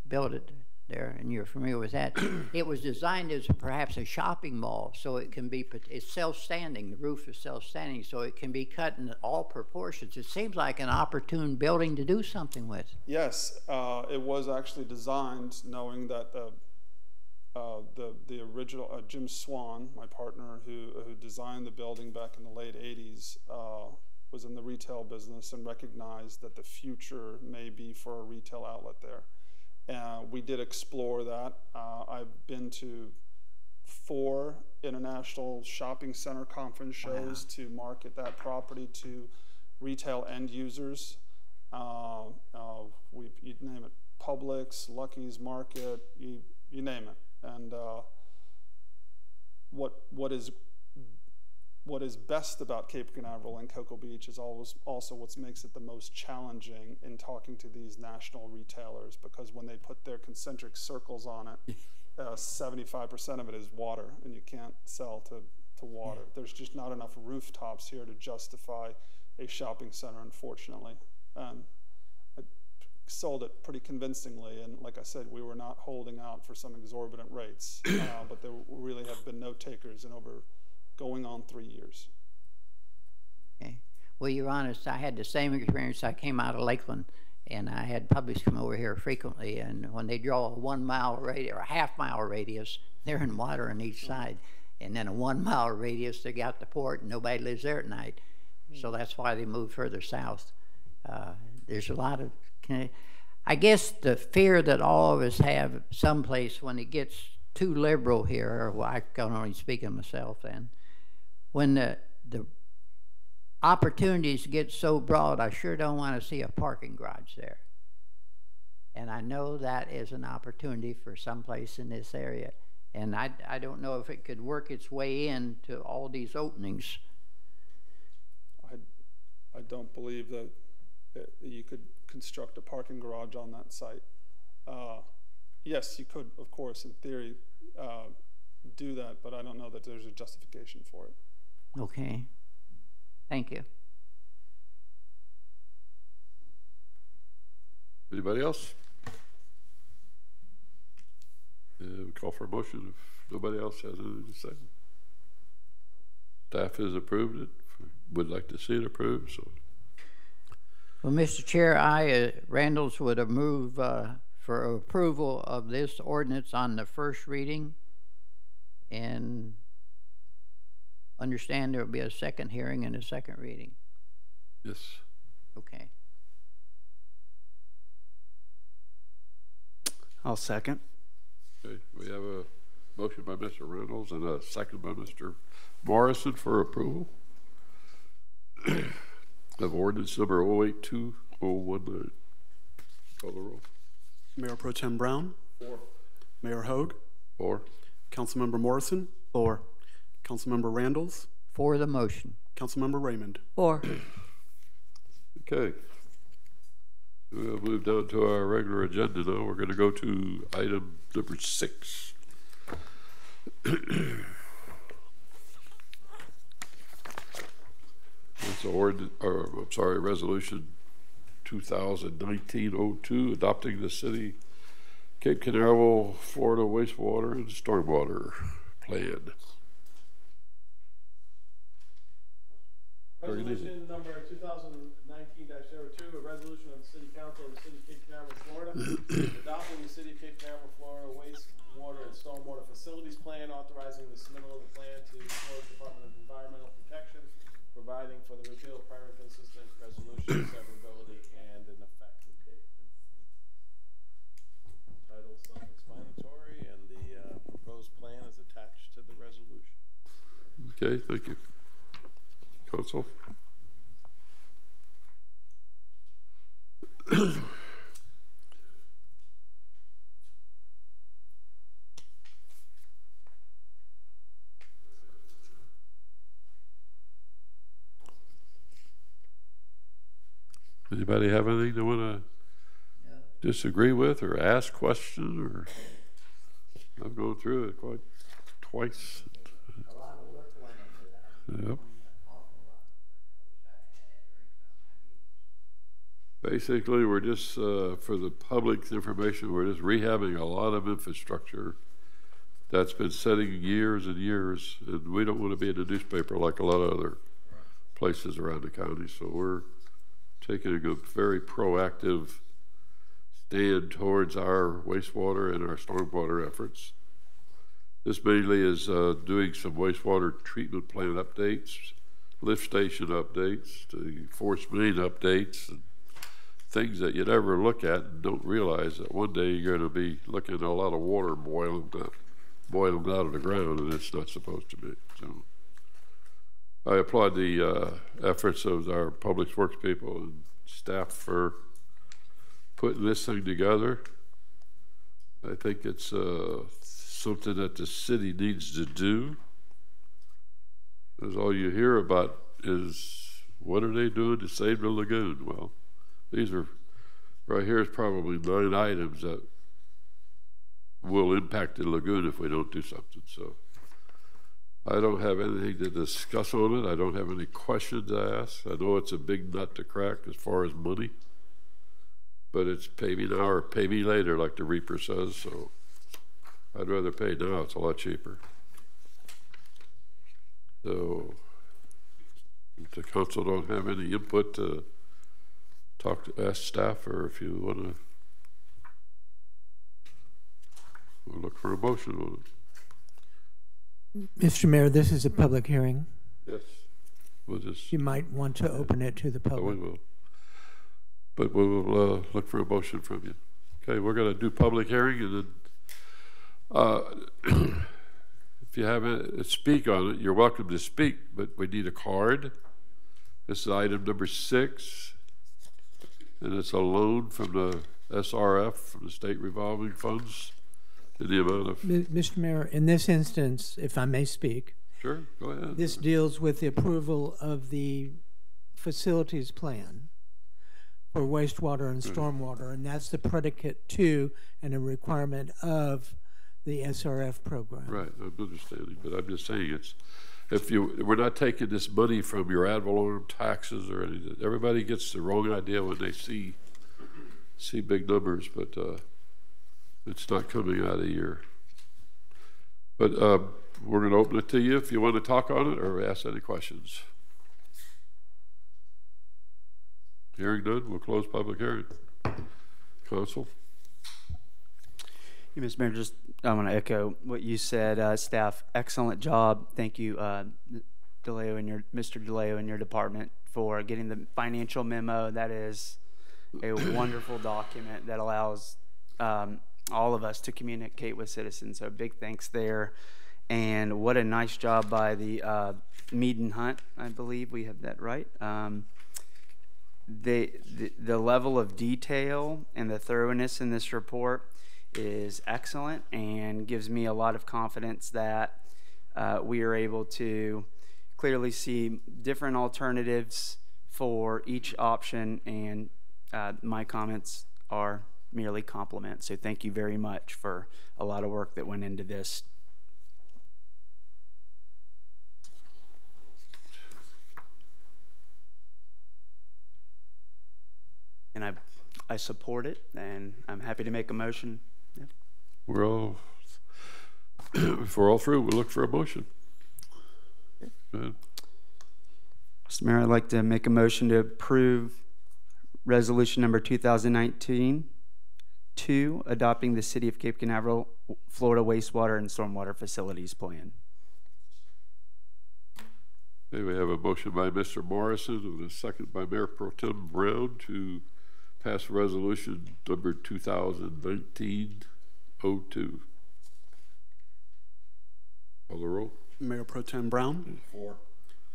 built it there, and you're familiar with that, it was designed as perhaps a shopping mall, so it can be, it's self-standing, the roof is self-standing, so it can be cut in all proportions. It seems like an opportune building to do something with. Yes, it was actually designed knowing that the original Jim Swan, my partner, who designed the building back in the late 80s, was in the retail business and recognized that the future may be for a retail outlet there. We did explore that. I've been to 4 international shopping center conference shows to market that property to retail end users. You name it, Publix, Lucky's Market, you name it. And what is what is best about Cape Canaveral and Cocoa Beach is always also what makes it the most challenging in talking to these national retailers, because when they put their concentric circles on it, 75% of it is water, and you can't sell to water. There's just not enough rooftops here to justify a shopping center, unfortunately. I sold it pretty convincingly, and like I said, we were not holding out for some exorbitant rates, but there really have been no takers in over going on 3 years. Okay. Well, you're honest. I had the same experience. I came out of Lakeland, and I had publics come over here frequently, and when they draw a 1 mile radius or a half-mile radius, they're in water on each side. And then a 1 mile radius, they got the port, and nobody lives there at night. So that's why they moved further south. There's a lot of, I guess the fear that all of us have someplace when it gets too liberal here, or well, I can only speak of myself then, when the opportunities get so broad, I sure don't want to see a parking garage there. And I know that is an opportunity for someplace in this area. And I don't know if it could work its way into all these openings. I don't believe that you could construct a parking garage on that site. Yes, you could, of course, in theory, do that, but I don't know that there's a justification for it. Okay. Thank you. Anybody else? We call for a motion if nobody else has anything to say. Staff has approved it. Would like to see it approved. So, well, Mr. Chair, Randall's would have moved for approval of this ordinance on the first reading, and understand there will be a second hearing and a second reading. yes. Okay. I'll second. Okay. We have a motion by Mr. Reynolds and a second by Mr. Morrison for approval of ordinance number 082019. Call the roll. Mayor Pro Tem Brown. 4. Mayor Hogue. 4. Councilmember Morrison. 4. Councilmember Randalls. For the motion. Councilmember Raymond. 4. Okay. We'll move down to our regular agenda now. We're going to go to item number 6. It's resolution 2019-02, adopting the city Cape Canaveral, Florida wastewater and stormwater plan. Resolution number 2019-02, a resolution of the City Council of the City of Cape Canaveral, Florida, adopting the City of Cape Canaveral, Florida wastewater and stormwater facilities plan, authorizing the submittal of the plan to the Florida Department of Environmental Protection, providing for the repeal of prior inconsistent resolution, severability, and an effective date. Title self-explanatory, and the proposed plan is attached to the resolution. Okay, thank you. Council? Anybody have anything they want to disagree with or ask questions? Or I've gone through it twice. A lot of work went into that. Yep. Basically, we're just, for the public's information, we're just rehabbing a lot of infrastructure that's been sitting years and years, and we don't want to be in the newspaper like a lot of other places around the county, so we're taking a very proactive stand towards our wastewater and our stormwater efforts. This mainly is doing some wastewater treatment plant updates, lift station updates, the force main updates, and things that you never look at and don't realize that one day you're going to be looking at a lot of water boiling out of the ground, and it's not supposed to be. So I applaud the efforts of our public works people and staff for putting this thing together. I think it's something that the city needs to do. Because all you hear about is, what are they doing to save the lagoon? Well, these are, right here is probably 9 items that will impact the lagoon if we don't do something. So I don't have anything to discuss on it. I don't have any questions to ask. I know it's a big nut to crack as far as money, but it's pay me now or pay me later, like the Reaper says. So I'd rather pay now. It's a lot cheaper. So if the council don't have any input to ask staff, or if you want to, we'll look for a motion on it. Mr. Mayor, this is a public hearing. Yes. We'll just, You might want to open it to the we public. will. But we will look for a motion from you. Okay, we're going to do public hearing, and then if you have a speak on it, you're welcome to speak, but we need a card. This is item number 6, and it's a loan from the SRF, from the state revolving funds, in the amount of... Mr. Mayor, in this instance, if I may speak, Sure, go ahead. this deals with the approval of the facilities plan for wastewater and stormwater, and that's the predicate to and a requirement of the SRF program. Right, I'm understanding, but I'm just saying it's, we're not taking this money from your ad valorem taxes or anything. Everybody gets the wrong idea when they see big numbers, but it's not coming out of your. But we're going to open it to you if you want to talk on it or ask any questions. Hearing none, we'll close public hearing. Council? Yeah, Mr. Mayor, just I want to echo what you said. Staff, excellent job. Thank you, DeLeo and Mr. DeLeo and your department for getting the financial memo. That is a wonderful document that allows all of us to communicate with citizens. So big thanks there. And what a nice job by the Mead and Hunt, I believe we have that right. The level of detail and the thoroughness in this report is excellent and gives me a lot of confidence that we are able to clearly see different alternatives for each option, and my comments are merely compliments. So thank you very much for a lot of work that went into this. And I support it, and I'm happy to make a motion. Yeah. We're all, if we're all through, we'll look for a motion. Go ahead. Mr. Mayor, I'd like to make a motion to approve resolution number 2019-2, adopting the City of Cape Canaveral, Florida wastewater and stormwater facilities plan. Okay, we have a motion by Mr. Morrison and a second by Mayor Pro Tem Brown to pass resolution number 2019-02. Call the roll. Mayor Pro Tem Brown. 4.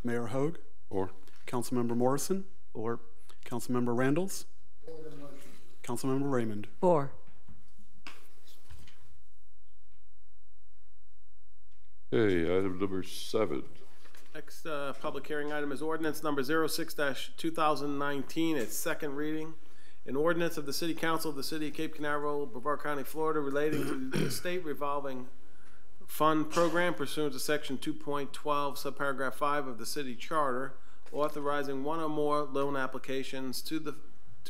Mayor Hogue. Or Councilmember Morrison. Or Councilmember Randalls. Councilmember Raymond. 4. okay, item number 7. Next public hearing item is ordinance number 06-2019, its second reading. An ordinance of the City Council of the City of Cape Canaveral, Brevard County, Florida, relating to the state revolving fund program pursuant to section 2.12, subparagraph 5 of the city charter, authorizing one or more loan applications to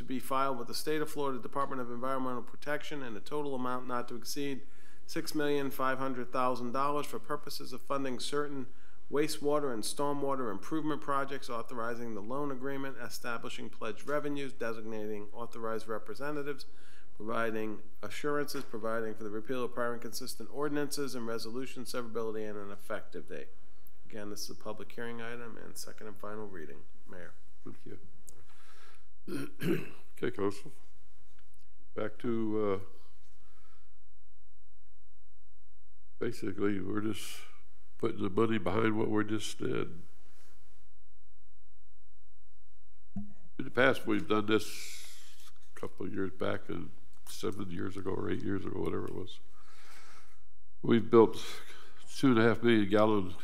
be filed with the State of Florida Department of Environmental Protection in a total amount not to exceed $6,500,000 for purposes of funding certain wastewater and stormwater improvement projects, authorizing the loan agreement, establishing pledged revenues, designating authorized representatives, providing assurances, providing for the repeal of prior and consistent ordinances and resolutions, severability, and an effective date. Again, this is a public hearing item and second and final reading. Mayor. Thank you. Okay, Council. Back to basically we're just putting the money behind what we just did. In the past, we've done this a couple of years back, 7 years ago or 8 years ago, whatever it was. We've built 2.5 million gallon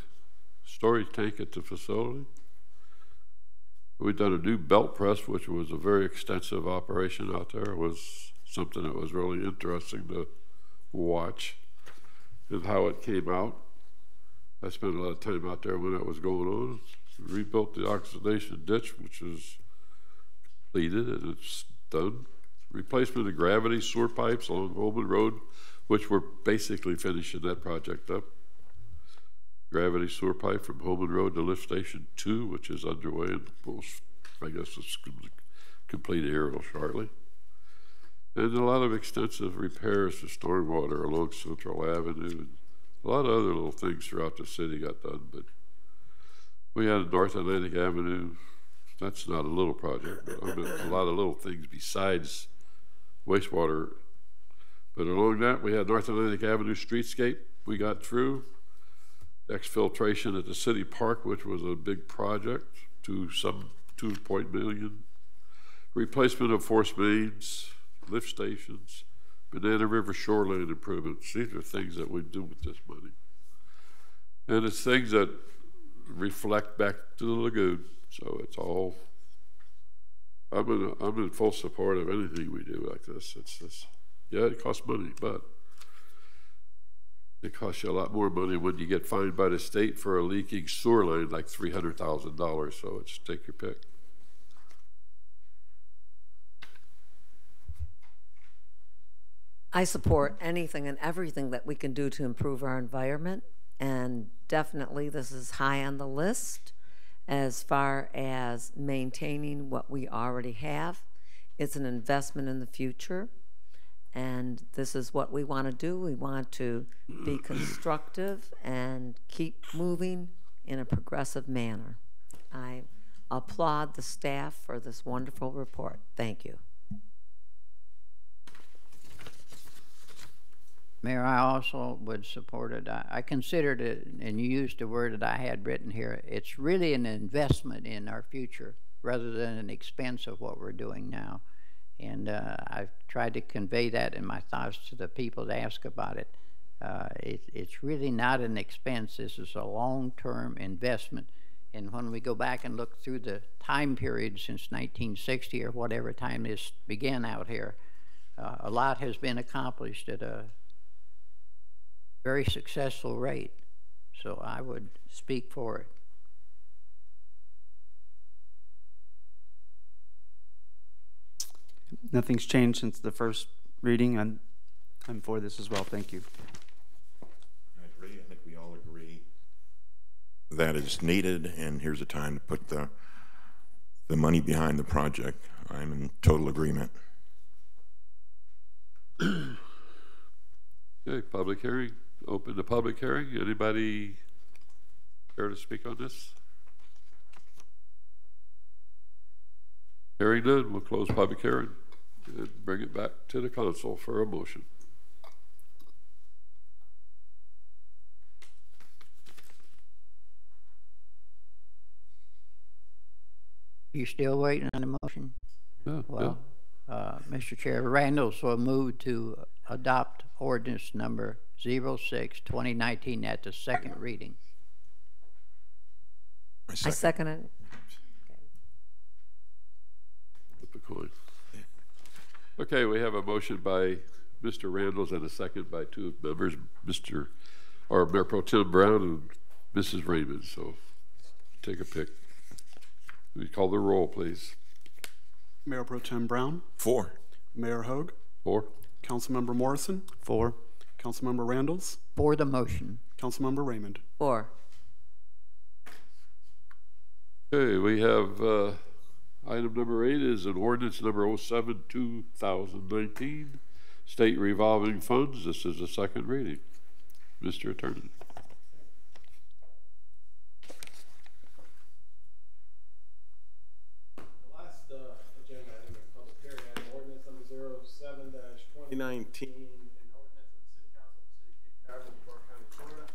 storage tank at the facility. We've done a new belt press, which was a very extensive operation out there. It was something that was really interesting to watch and how it came out. I spent a lot of time out there when that was going on. Rebuilt the oxidation ditch, which is completed and it's done. Replacement of gravity sewer pipes along Holman Road, which we're basically finishing that project up. Gravity sewer pipe from Holman Road to Lift Station 2, which is underway, and I guess it's completed here shortly. And a lot of extensive repairs to stormwater along Central Avenue. And a lot of other little things throughout the city got done, but we had North Atlantic Avenue. That's not a little project, but I mean, a lot of little things besides wastewater. But along that, we had North Atlantic Avenue streetscape we got through. Exfiltration at the city park, which was a big project, to some $2 million. Replacement of force mains, lift stations, Banana River shoreline improvements. These are things that we do with this money. And it's things that reflect back to the lagoon. So it's all, I'm in full support of anything we do like this. Yeah, it costs money, but it costs you a lot more money when you get fined by the state for a leaking sewer line, like $300,000. So it's take your pick. I support anything and everything that we can do to improve our environment, and definitely this is high on the list as far as maintaining what we already have. It's an investment in the future, and this is what we want to do. We want to be constructive and keep moving in a progressive manner. I applaud the staff for this wonderful report. Thank you. Mayor, I also would support it. I considered it, and you used the word that I had written here, it's really an investment in our future rather than an expense of what we're doing now. And I've tried to convey that in my thoughts to the people that ask about it. It's really not an expense. This is a long-term investment. And when we go back and look through the time period since 1960 or whatever time this began out here, a lot has been accomplished at a very successful rate. So I would speak for it. Nothing's changed since the first reading. I'm for this as well. Thank you. I agree. I think we all agree that is needed, and here's a time to put the money behind the project. I'm in total agreement. Okay, public hearing. Open the public hearing. Anybody care to speak on this? Hearing none, we'll close public hearing and bring it back to the council for a motion. You still waiting on the motion? Yeah, well, Mr. Chair, Randall's will move to adopt ordinance number 06-2019 at the second reading. I second it. Flip a coin. Okay, we have a motion by Mr. Randalls and a second by two members, Mayor Pro Tem Brown and Mrs. Raymond. So take a pick. Will you call the roll, please? Mayor Pro Tem Brown? 4. Mayor Hogue? 4. Councilmember Morrison? 4. Councilmember Randalls? For the motion. Councilmember Raymond? 4. Okay, we have item number 8 is an ordinance number 07-2019, state revolving funds. This is the second reading. Mr. Attorney. The last agenda item is public hearing item ordinance number 07-2019, an ordinance of the City Council of the City of Cape Canaveral, Clark County, Florida,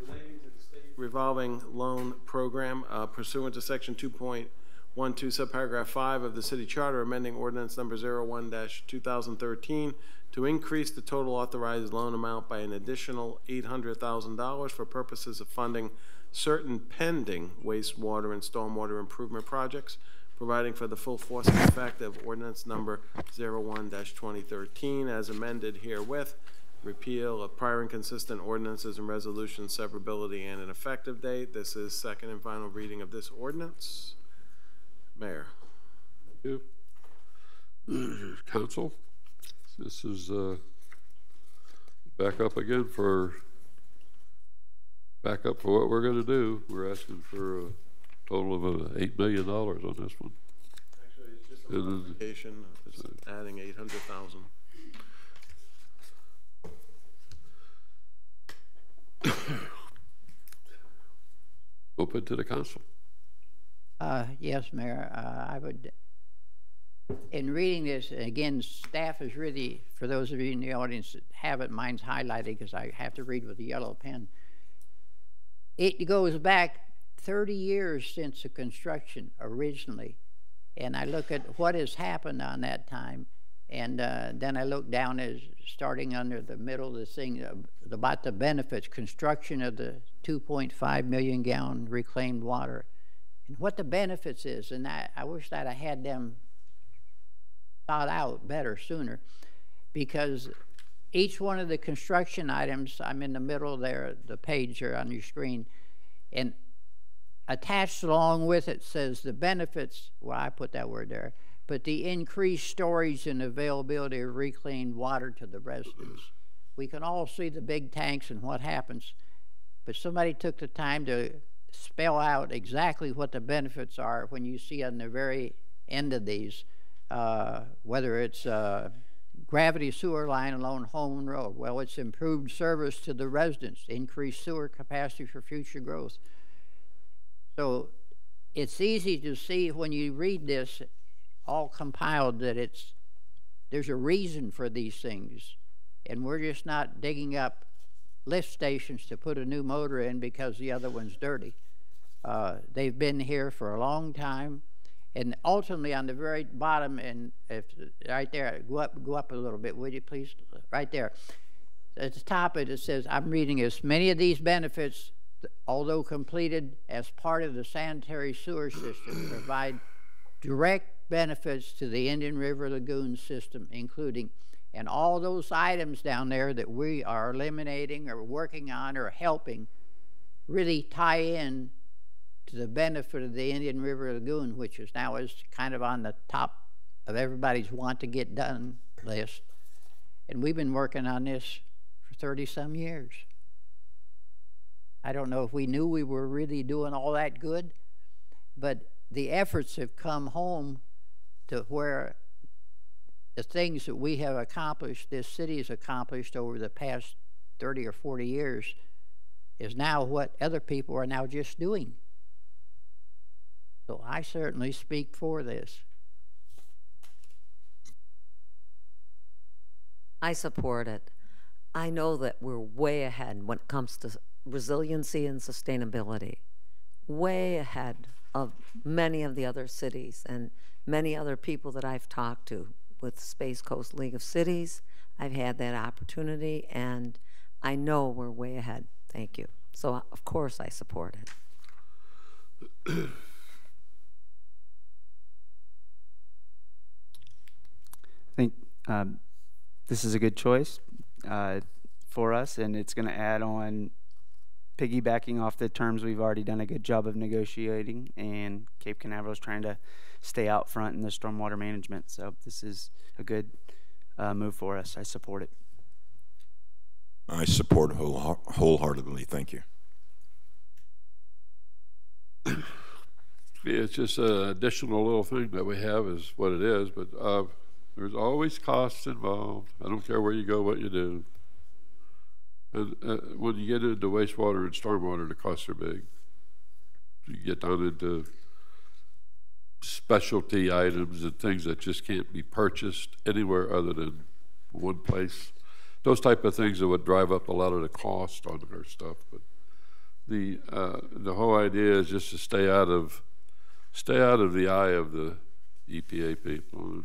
relating to the state revolving loan program pursuant to section 2.12 subparagraph 5 of the City Charter, amending ordinance number 01-2013 to increase the total authorized loan amount by an additional $800,000 for purposes of funding certain pending wastewater and stormwater improvement projects, providing for the full force and effect of ordinance number 01-2013 as amended herewith, repeal of prior inconsistent ordinances and resolutions, severability, and an effective date. This is second and final reading of this ordinance. Mayor. Thank you. Council, this is back up for what we're going to do. We're asking for a total of $8 million on this one. Actually, it's just a modification. It's adding 800,000. Open to the council. Yes, Mayor. I would, in reading this, again, staff is really, for those of you in the audience that haven't, mine's highlighted because I have to read with a yellow pen. It goes back 30 years since the construction originally, and I look at what has happened on that time, and then I look down as starting under the middle of the thing about the benefits, construction of the 2.5 million gallon reclaimed water, and what the benefits is, and I wish that I had them thought out better sooner, because each one of the construction items, I'm in the middle there, the page here on your screen, and attached along with it says the benefits, well, I put that word there, but the increased storage and availability of reclaimed water to the residents. We can all see the big tanks and what happens, but somebody took the time to spell out exactly what the benefits are when you see on the very end of these, whether it's gravity sewer line along Holman Road. Well, it's improved service to the residents, increased sewer capacity for future growth. So it's easy to see when you read this all compiled that there's a reason for these things, and we're just not digging up lift stations to put a new motor in because the other one's dirty. They've been here for a long time, and ultimately on the very bottom, and if right there, go up a little bit, would you please? Right there, at the top it says, I'm reading this, many of these benefits, although completed as part of the sanitary sewer system, provide direct benefits to the Indian River Lagoon system, including, and all those items down there that we are eliminating or working on or helping really tie in to the benefit of the Indian River Lagoon, which is now kind of on the top of everybody's want to get done list. And we've been working on this for 30-some years. I don't know if we knew we were really doing all that good, but the efforts have come home to where the things that we have accomplished, this city has accomplished over the past 30 or 40 years, is now what other people are now just doing. So I certainly speak for this. I support it. I know that we're way ahead when it comes to resiliency and sustainability, way ahead of many of the other cities and many other people that I've talked to with Space Coast League of Cities. I've had that opportunity, and I know we're way ahead. Thank you. So, of course, I support it. I think this is a good choice for us, and it's going to add on, piggybacking off the terms we've already done a good job of negotiating, and Cape Canaveral is trying to stay out front in the stormwater management. So this is a good move for us. I support it. I support wholeheartedly. Thank you. Yeah, it's just an additional little thing that we have is what it is, but there's always costs involved. I don't care where you go, what you do. And when you get into wastewater and stormwater, the costs are big. You get down into specialty items and things that just can't be purchased anywhere other than one place. Those type of things that would drive up a lot of the cost on our stuff. But the whole idea is just to stay out of the eye of the EPA people and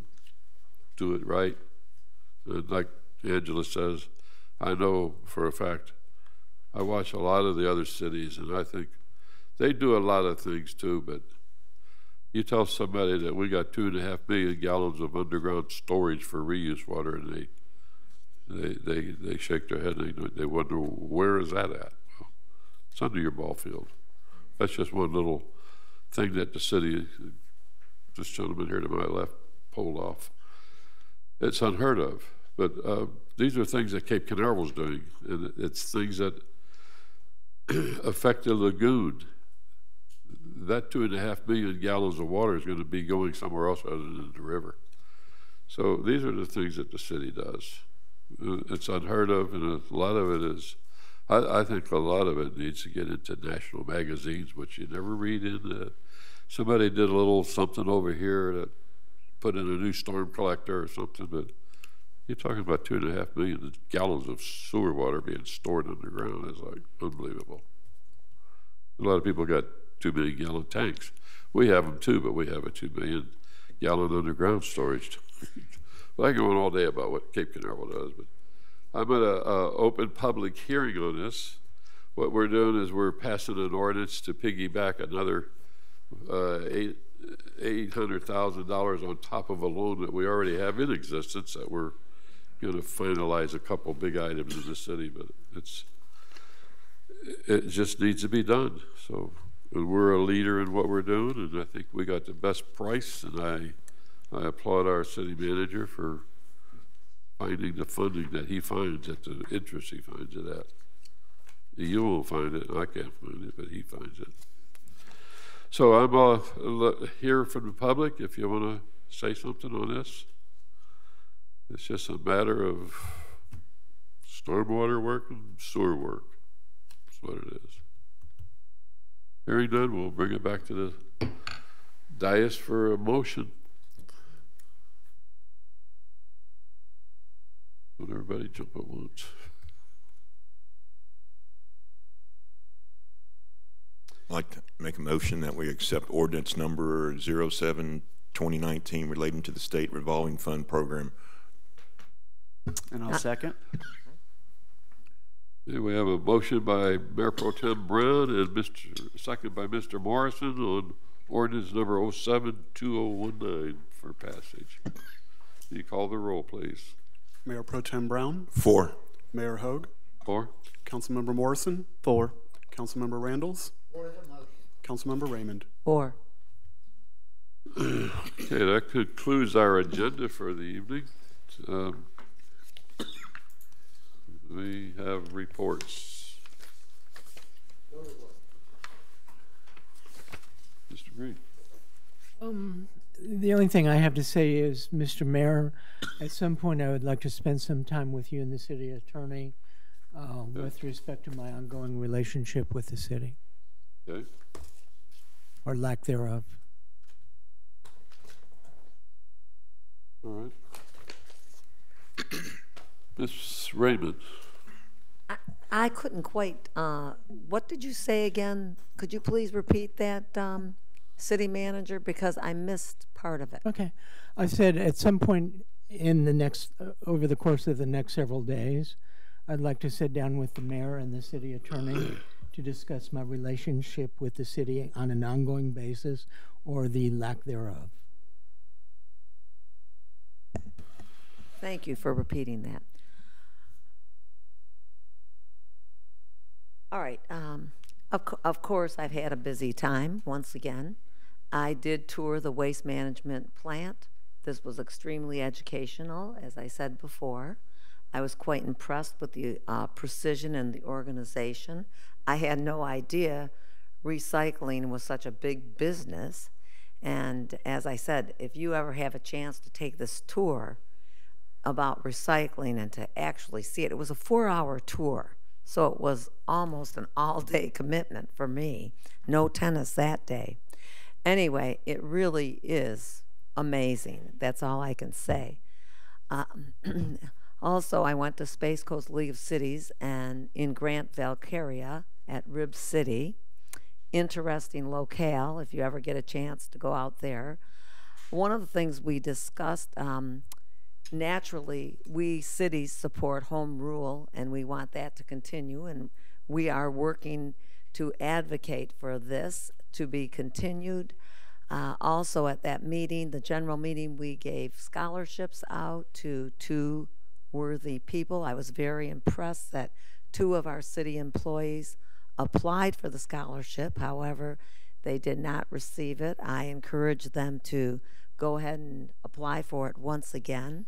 do it right. And like Angela says, I know for a fact, I watch a lot of the other cities, and I think they do a lot of things too, but you tell somebody that we got 2.5 million gallons of underground storage for reuse water, and they shake their head and they wonder, where is that at? Well, it's under your ball field. That's just one little thing that the city, this gentleman here to my left, pulled off. It's unheard of, but these are things that Cape Canaveral's doing, and it's things that affect the lagoon. That 2.5 million gallons of water is going to be going somewhere else other than the river. So these are the things that the city does. It's unheard of, and a lot of it is, I think a lot of it needs to get into national magazines, which you never read in. Somebody did a little something over here that put in a new storm collector or something, but you're talking about 2.5 million gallons of sewer water being stored underground. It's like unbelievable. A lot of people got 2 million gallon tanks. We have them too, but we have a 2 million gallon underground storage. Well, I can go on all day about what Cape Canaveral does, but I'm at an open public hearing on this. What we're doing is we're passing an ordinance to piggyback another $800,000 on top of a loan that we already have in existence, that we're going to finalize a couple big items in the city, but it just needs to be done. So we're a leader in what we're doing, and I think we got the best price, and I applaud our city manager for finding the funding that he finds at the interest he finds it at. You won't find it, I can't find it, but he finds it. So I'm here from the public if you want to say something on this. It's just a matter of stormwater work and sewer work. That's what it is. Hearing none, we'll bring it back to the dais for a motion. Don't everybody jump at once. I'd like to make a motion that we accept ordinance number 07-2019 relating to the state revolving fund program. And I'll second. Okay, we have a motion by Mayor Pro Tem Brown and second by Mr. Morrison on ordinance number 07-2019 for passage. Can you call the roll, please? Mayor Pro Tem Brown, 4. Mayor Hogue, 4. Councilmember Morrison, 4. Councilmember Randalls, Councilmember Raymond. 4. Okay, that concludes our agenda for the evening. We have reports. Mr. Green. The only thing I have to say is, Mr. Mayor, at some point I would like to spend some time with you and the city attorney with respect to my ongoing relationship with the city. Okay. Or lack thereof. All right. Ms. Raymond. I couldn't quite, what did you say again? Could you please repeat that, city manager? Because I missed part of it. Okay. I said at some point in the next, over the course of the next several days, I'd like to sit down with the mayor and the city attorney to discuss my relationship with the city on an ongoing basis or the lack thereof. Thank you for repeating that. All right. Of course, I've had a busy time once again. I did tour the waste management plant. This was extremely educational, as I said before. I was quite impressed with the precision and the organization. I had no idea recycling was such a big business. And as I said, if you ever have a chance to take this tour about recycling and to actually see it, it was a 4-hour tour. So it was almost an all-day commitment for me. No tennis that day. Anyway, it really is amazing. That's all I can say. Also, I went to Space Coast League of Cities and in Grant Valkyria at Rib City. Interesting locale if you ever get a chance to go out there. One of the things we discussed, naturally, we cities support home rule, and we want that to continue, and we are working to advocate for this to be continued. Also at that meeting, the general meeting, we gave scholarships out to 2 worthy people. I was very impressed that 2 of our city employees applied for the scholarship. However, they did not receive it. I encouraged them to go ahead and apply for it once again.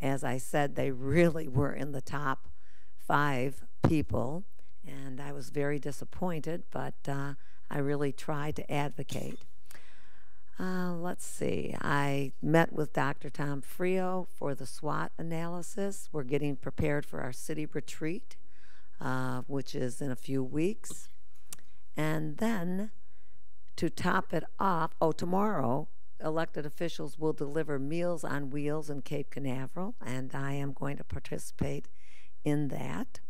As I said, they really were in the top 5 people, and I was very disappointed, but I really tried to advocate. Let's see, I met with Dr. Tom Frio for the SWOT analysis. We're getting prepared for our city retreat, which is in a few weeks. And then to top it off, tomorrow, elected officials will deliver Meals on Wheels in Cape Canaveral, and I am going to participate in that.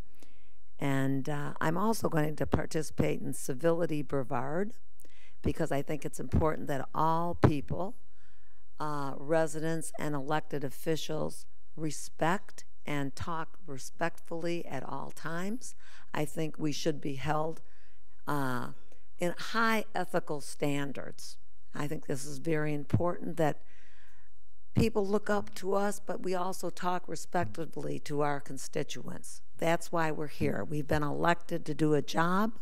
And I'm also going to participate in Civility Brevard, because I think it's important that all people, residents and elected officials, respect and talk respectfully at all times. I think we should be held in high ethical standards. I think this is very important, that people look up to us, but we also talk respectfully to our constituents. That's why we're here. We've been elected to do a job,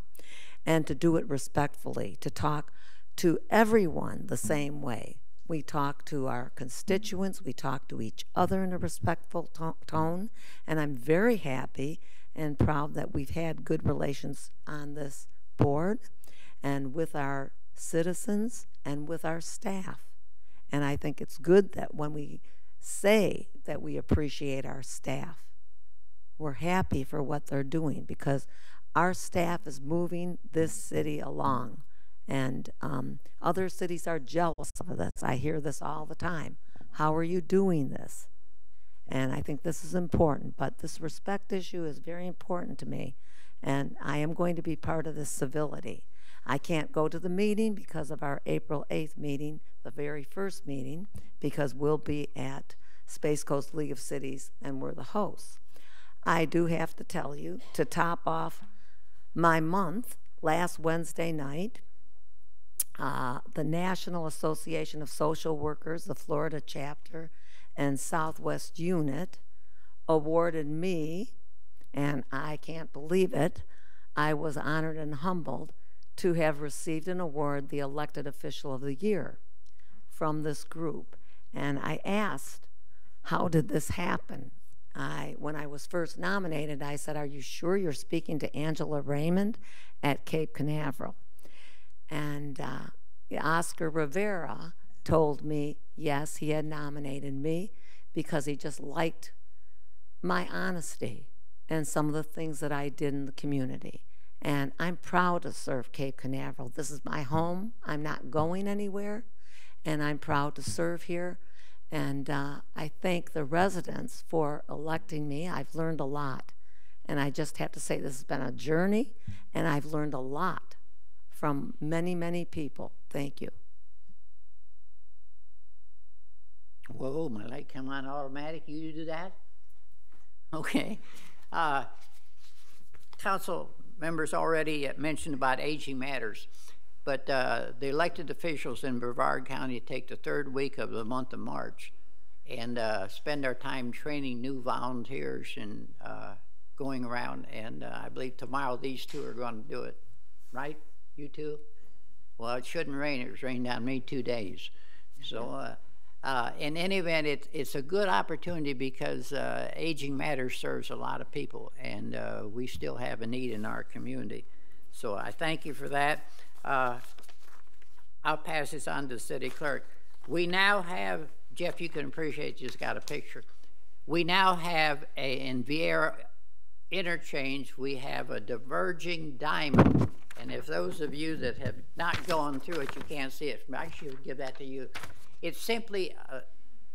and to do it respectfully, to talk to everyone the same way. We talk to our constituents, we talk to each other in a respectful tone, and I'm very happy and proud that we've had good relations on this board and with our citizens and with our staff. And I think it's good that when we say that we appreciate our staff, we're happy for what they're doing, because our staff is moving this city along, and other cities are jealous of this. I hear this all the time. How are you doing this? And I think this is important, but this respect issue is very important to me, and I am going to be part of this civility. I can't go to the meeting because of our April 8th meeting, the very first meeting, because we'll be at Space Coast League of Cities, and we're the hosts. I do have to tell you, to top off my month, last Wednesday night, the National Association of Social Workers, the Florida chapter and Southwest unit, awarded me, and I can't believe it, I was honored and humbled to have received an award, the Elected Official of the Year, from this group. And I asked, how did this happen? When I was first nominated, I said, are you sure you're speaking to Angela Raymond at Cape Canaveral? And Oscar Rivera told me, yes, he had nominated me because he just liked my honesty and some of the things that I did in the community. And I'm proud to serve Cape Canaveral. This is my home. I'm not going anywhere, and I'm proud to serve here. And I thank the residents for electing me. I've learned a lot. And I just have to say, this has been a journey, and I've learned a lot from many, many people. Thank you. Whoa, my light come on automatic. You do that? Okay. Council members already mentioned about aging matters, but the elected officials in Brevard County take the 3rd week of the month of March and spend our time training new volunteers and going around. And I believe tomorrow these 2 are going to do it, right? You 2? Well, it shouldn't rain. It was raining down me 2 days. So in any event, it's a good opportunity because aging matters serves a lot of people, and we still have a need in our community. So I thank you for that. I'll pass this on to the city clerk. We now have, Jeff, you can appreciate, just got a picture. We now have in Vieira interchange, we have a diverging diamond. And if those of you that have not gone through it, you can't see it. I should give that to you. It's simply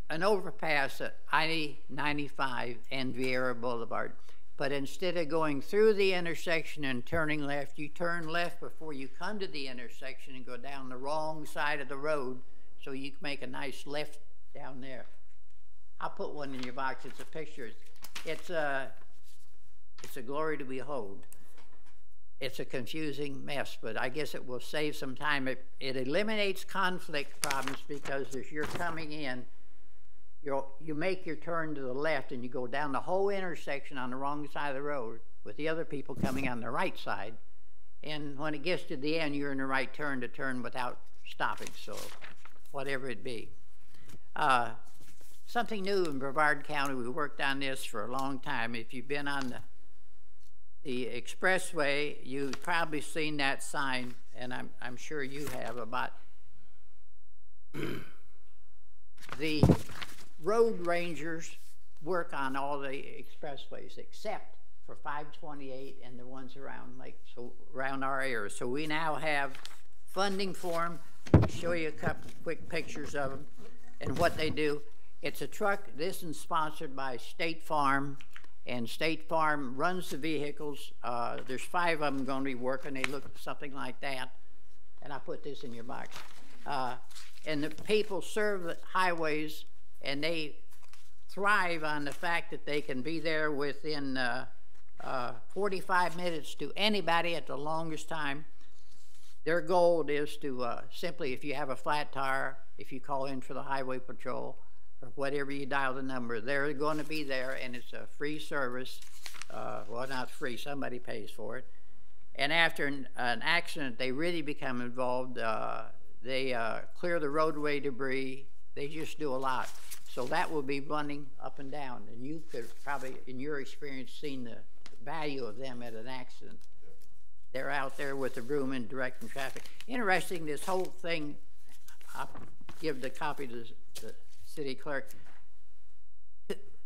an overpass at I-95 and Vieira Boulevard. But instead of going through the intersection and turning left, you turn left before you come to the intersection and go down the wrong side of the road, so you can make a nice left down there. I'll put one in your box. It's a picture. It's a glory to behold. it's a confusing mess, but I guess it will save some time. It eliminates conflict problems because if you're coming in, you make your turn to the left and you go down the whole intersection on the wrong side of the road with the other people coming on the right side. And when it gets to the end, you're in the right turn to turn without stopping, so whatever it be. Something new in Brevard County, we worked on this for a long time. If you've been on the expressway, you've probably seen that sign, and I'm sure you have, about the road rangers work on all the expressways except for 528 and the ones around around our area. So we now have funding for them. I'll show you a couple quick pictures of them and what they do. It's a truck. This is sponsored by State Farm, and State Farm runs the vehicles. There's 5 of them going to be working. They look something like that. And I put this in your box. And the people serve the highways, and they thrive on the fact that they can be there within 45 minutes to anybody at the longest time. Their goal is to simply, if you have a flat tire, if you call in for the highway patrol or whatever, you dial the number, they're going to be there, and it's a free service. Well, not free, somebody pays for it. And after an accident, they really become involved. They clear the roadway debris. They just do a lot. So that will be running up and down, and you could probably, in your experience, seen the value of them at an accident. They're out there with the broom and directing traffic. Interesting, this whole thing, I'll give the copy to the city clerk.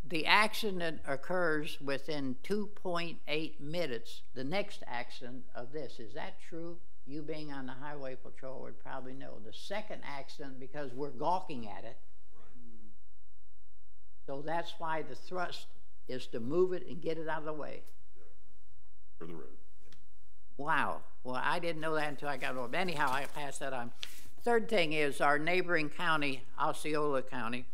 The accident occurs within 2.8 minutes, the next accident of this. Is that true? You being on the highway patrol would probably know. The second accident, because we're gawking at it. So that's why the thrust is to move it and get it out of the way. For the road. Wow. Well, I didn't know that until I got over. Anyhow, I passed that on. Third thing is our neighboring county, Osceola County,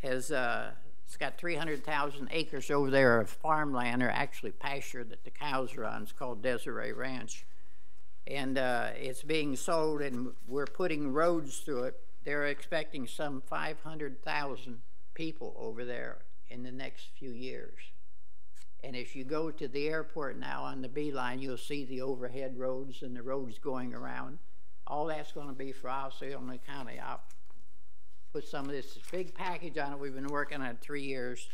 has it's got 300,000 acres over there of farmland, or actually pasture that the cows are on. It's called Desiree Ranch. And it's being sold, and we're putting roads through it. They're expecting some 500,000 people over there in the next few years. And if you go to the airport now on the Beeline, you'll see the overhead roads and the roads going around. All that's going to be for Osceola County. I'll put some of this big package on it. We've been working on it 3 years,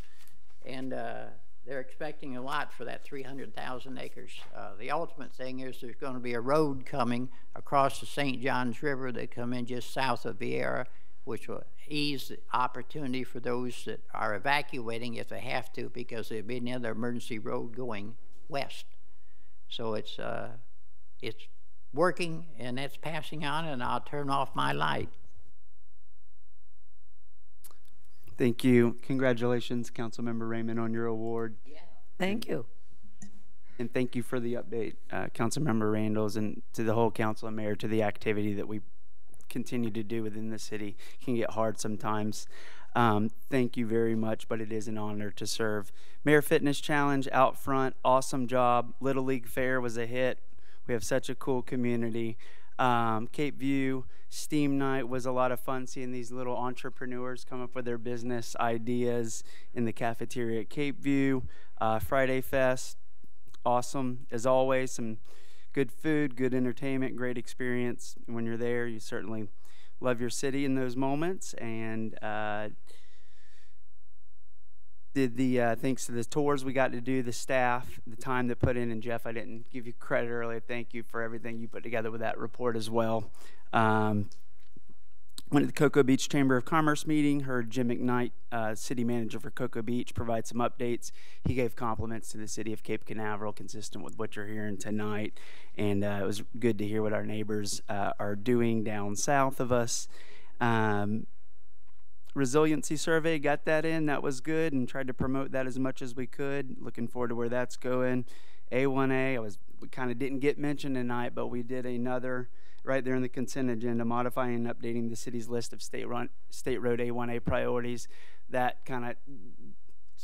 and they're expecting a lot for that 300,000 acres. The ultimate thing is there's going to be a road coming across the St. Johns River that come in just south of Viera, which will ease the opportunity for those that are evacuating if they have to, because there'll be another emergency road going west. So it's working, and it's passing on, and I'll turn off my light. Thank you. Congratulations, Councilmember Raymond, on your award. Yeah. Thank you. And thank you for the update, Councilmember Randalls, and to the whole council and mayor, to the activity that we continue to do within the city. It can get hard sometimes. Thank you very much, but it is an honor to serve. Mayor Fitness Challenge out front, awesome job. Little League Fair was a hit. We have such a cool community. Cape View Steam Night was a lot of fun, seeing these little entrepreneurs come up with their business ideas in the cafeteria at Cape View. Friday Fest, awesome as always. Some good food, good entertainment, great experience. When you're there, you certainly love your city in those moments. And did the thanks to the tours we got to do, the staff, the time they put in, and Jeff, I didn't give you credit earlier. Thank you for everything you put together with that report as well. Went to the Cocoa Beach Chamber of Commerce meeting, heard Jim McKnight, city manager for Cocoa Beach, provide some updates. He gave compliments to the city of Cape Canaveral, consistent with what you're hearing tonight. And it was good to hear what our neighbors are doing down south of us. Resiliency survey, got that in. That was good, and tried to promote that as much as we could. Looking forward to where that's going. A1A, we kind of didn't get mentioned tonight, but we did another right there in the consent agenda, modifying and updating the city's list of state road A1A priorities. That kind of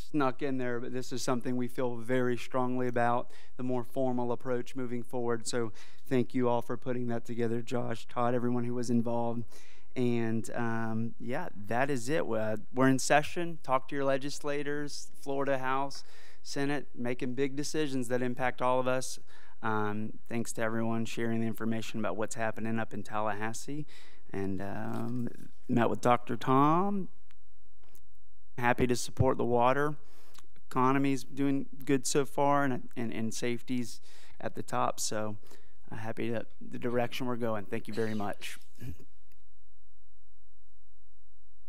snuck in there, but this is something we feel very strongly about, the more formal approach moving forward. So thank you all for putting that together, Josh, Todd, everyone who was involved. And yeah, that is it. We're in session. Talk to your legislators, Florida House, Senate, making big decisions that impact all of us. Thanks to everyone sharing the information about what's happening up in Tallahassee. And met with Dr. Tom. Happy to support the water. Economy's doing good so far, and safety's at the top. So happy to the direction we're going. Thank you very much.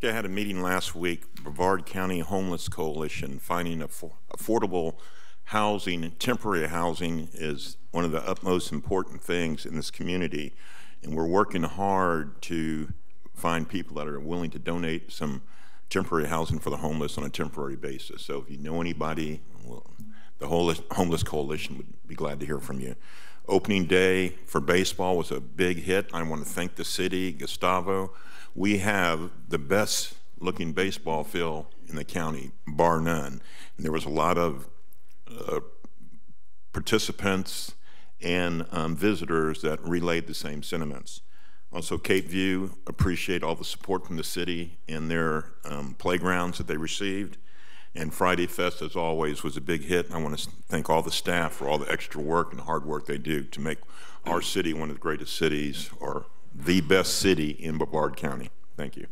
I had a meeting last week, Brevard County Homeless Coalition. Finding affordable housing, temporary housing, is one of the utmost important things in this community. And we're working hard to find people that are willing to donate some temporary housing for the homeless on a temporary basis. So if you know anybody, well, the Homeless Coalition would be glad to hear from you. Opening day for baseball was a big hit. I want to thank the city, Gustavo. We have the best looking baseball field in the county, bar none. And there was a lot of participants and visitors that relayed the same sentiments. Also, Cape View, appreciate all the support from the city in their playgrounds that they received. And Friday Fest, as always, was a big hit. I want to thank all the staff for all the extra work and hard work they do to make our city one of the greatest cities, or the best city in Brevard County. Thank you.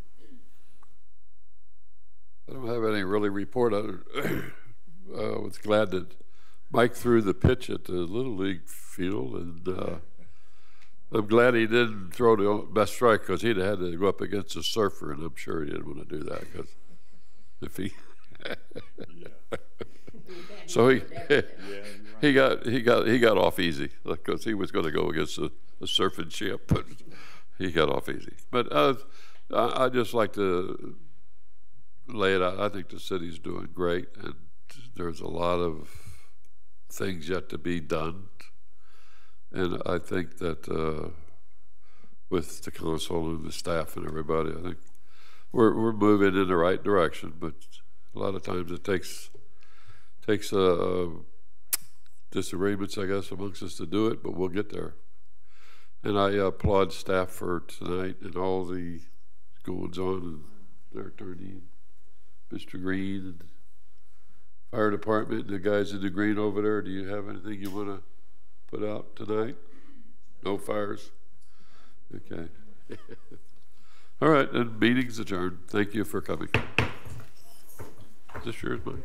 I don't have any really report on it. I was glad that Mike threw the pitch at the Little League field, and I'm glad he didn't throw the best strike, because he'd have had to go up against a surfer, and I'm sure he didn't want to do that, because if he so he got off easy, because he was going to go against a surfing ship, but he got off easy. But I just like to lay it out. I think the city's doing great, and there's a lot of things yet to be done. And I think that with the council and the staff and everybody, I think we're moving in the right direction. But a lot of times it takes disagreements, I guess, amongst us to do it. But we'll get there. And I applaud staff for tonight and all the goings on, and their attorney, Mr. Green, and fire department, and the guys in the green over there. Do you have anything you want to put out tonight? No fires? Okay. All right, then meeting's adjourned. Thank you for coming. Is this yours, Mike?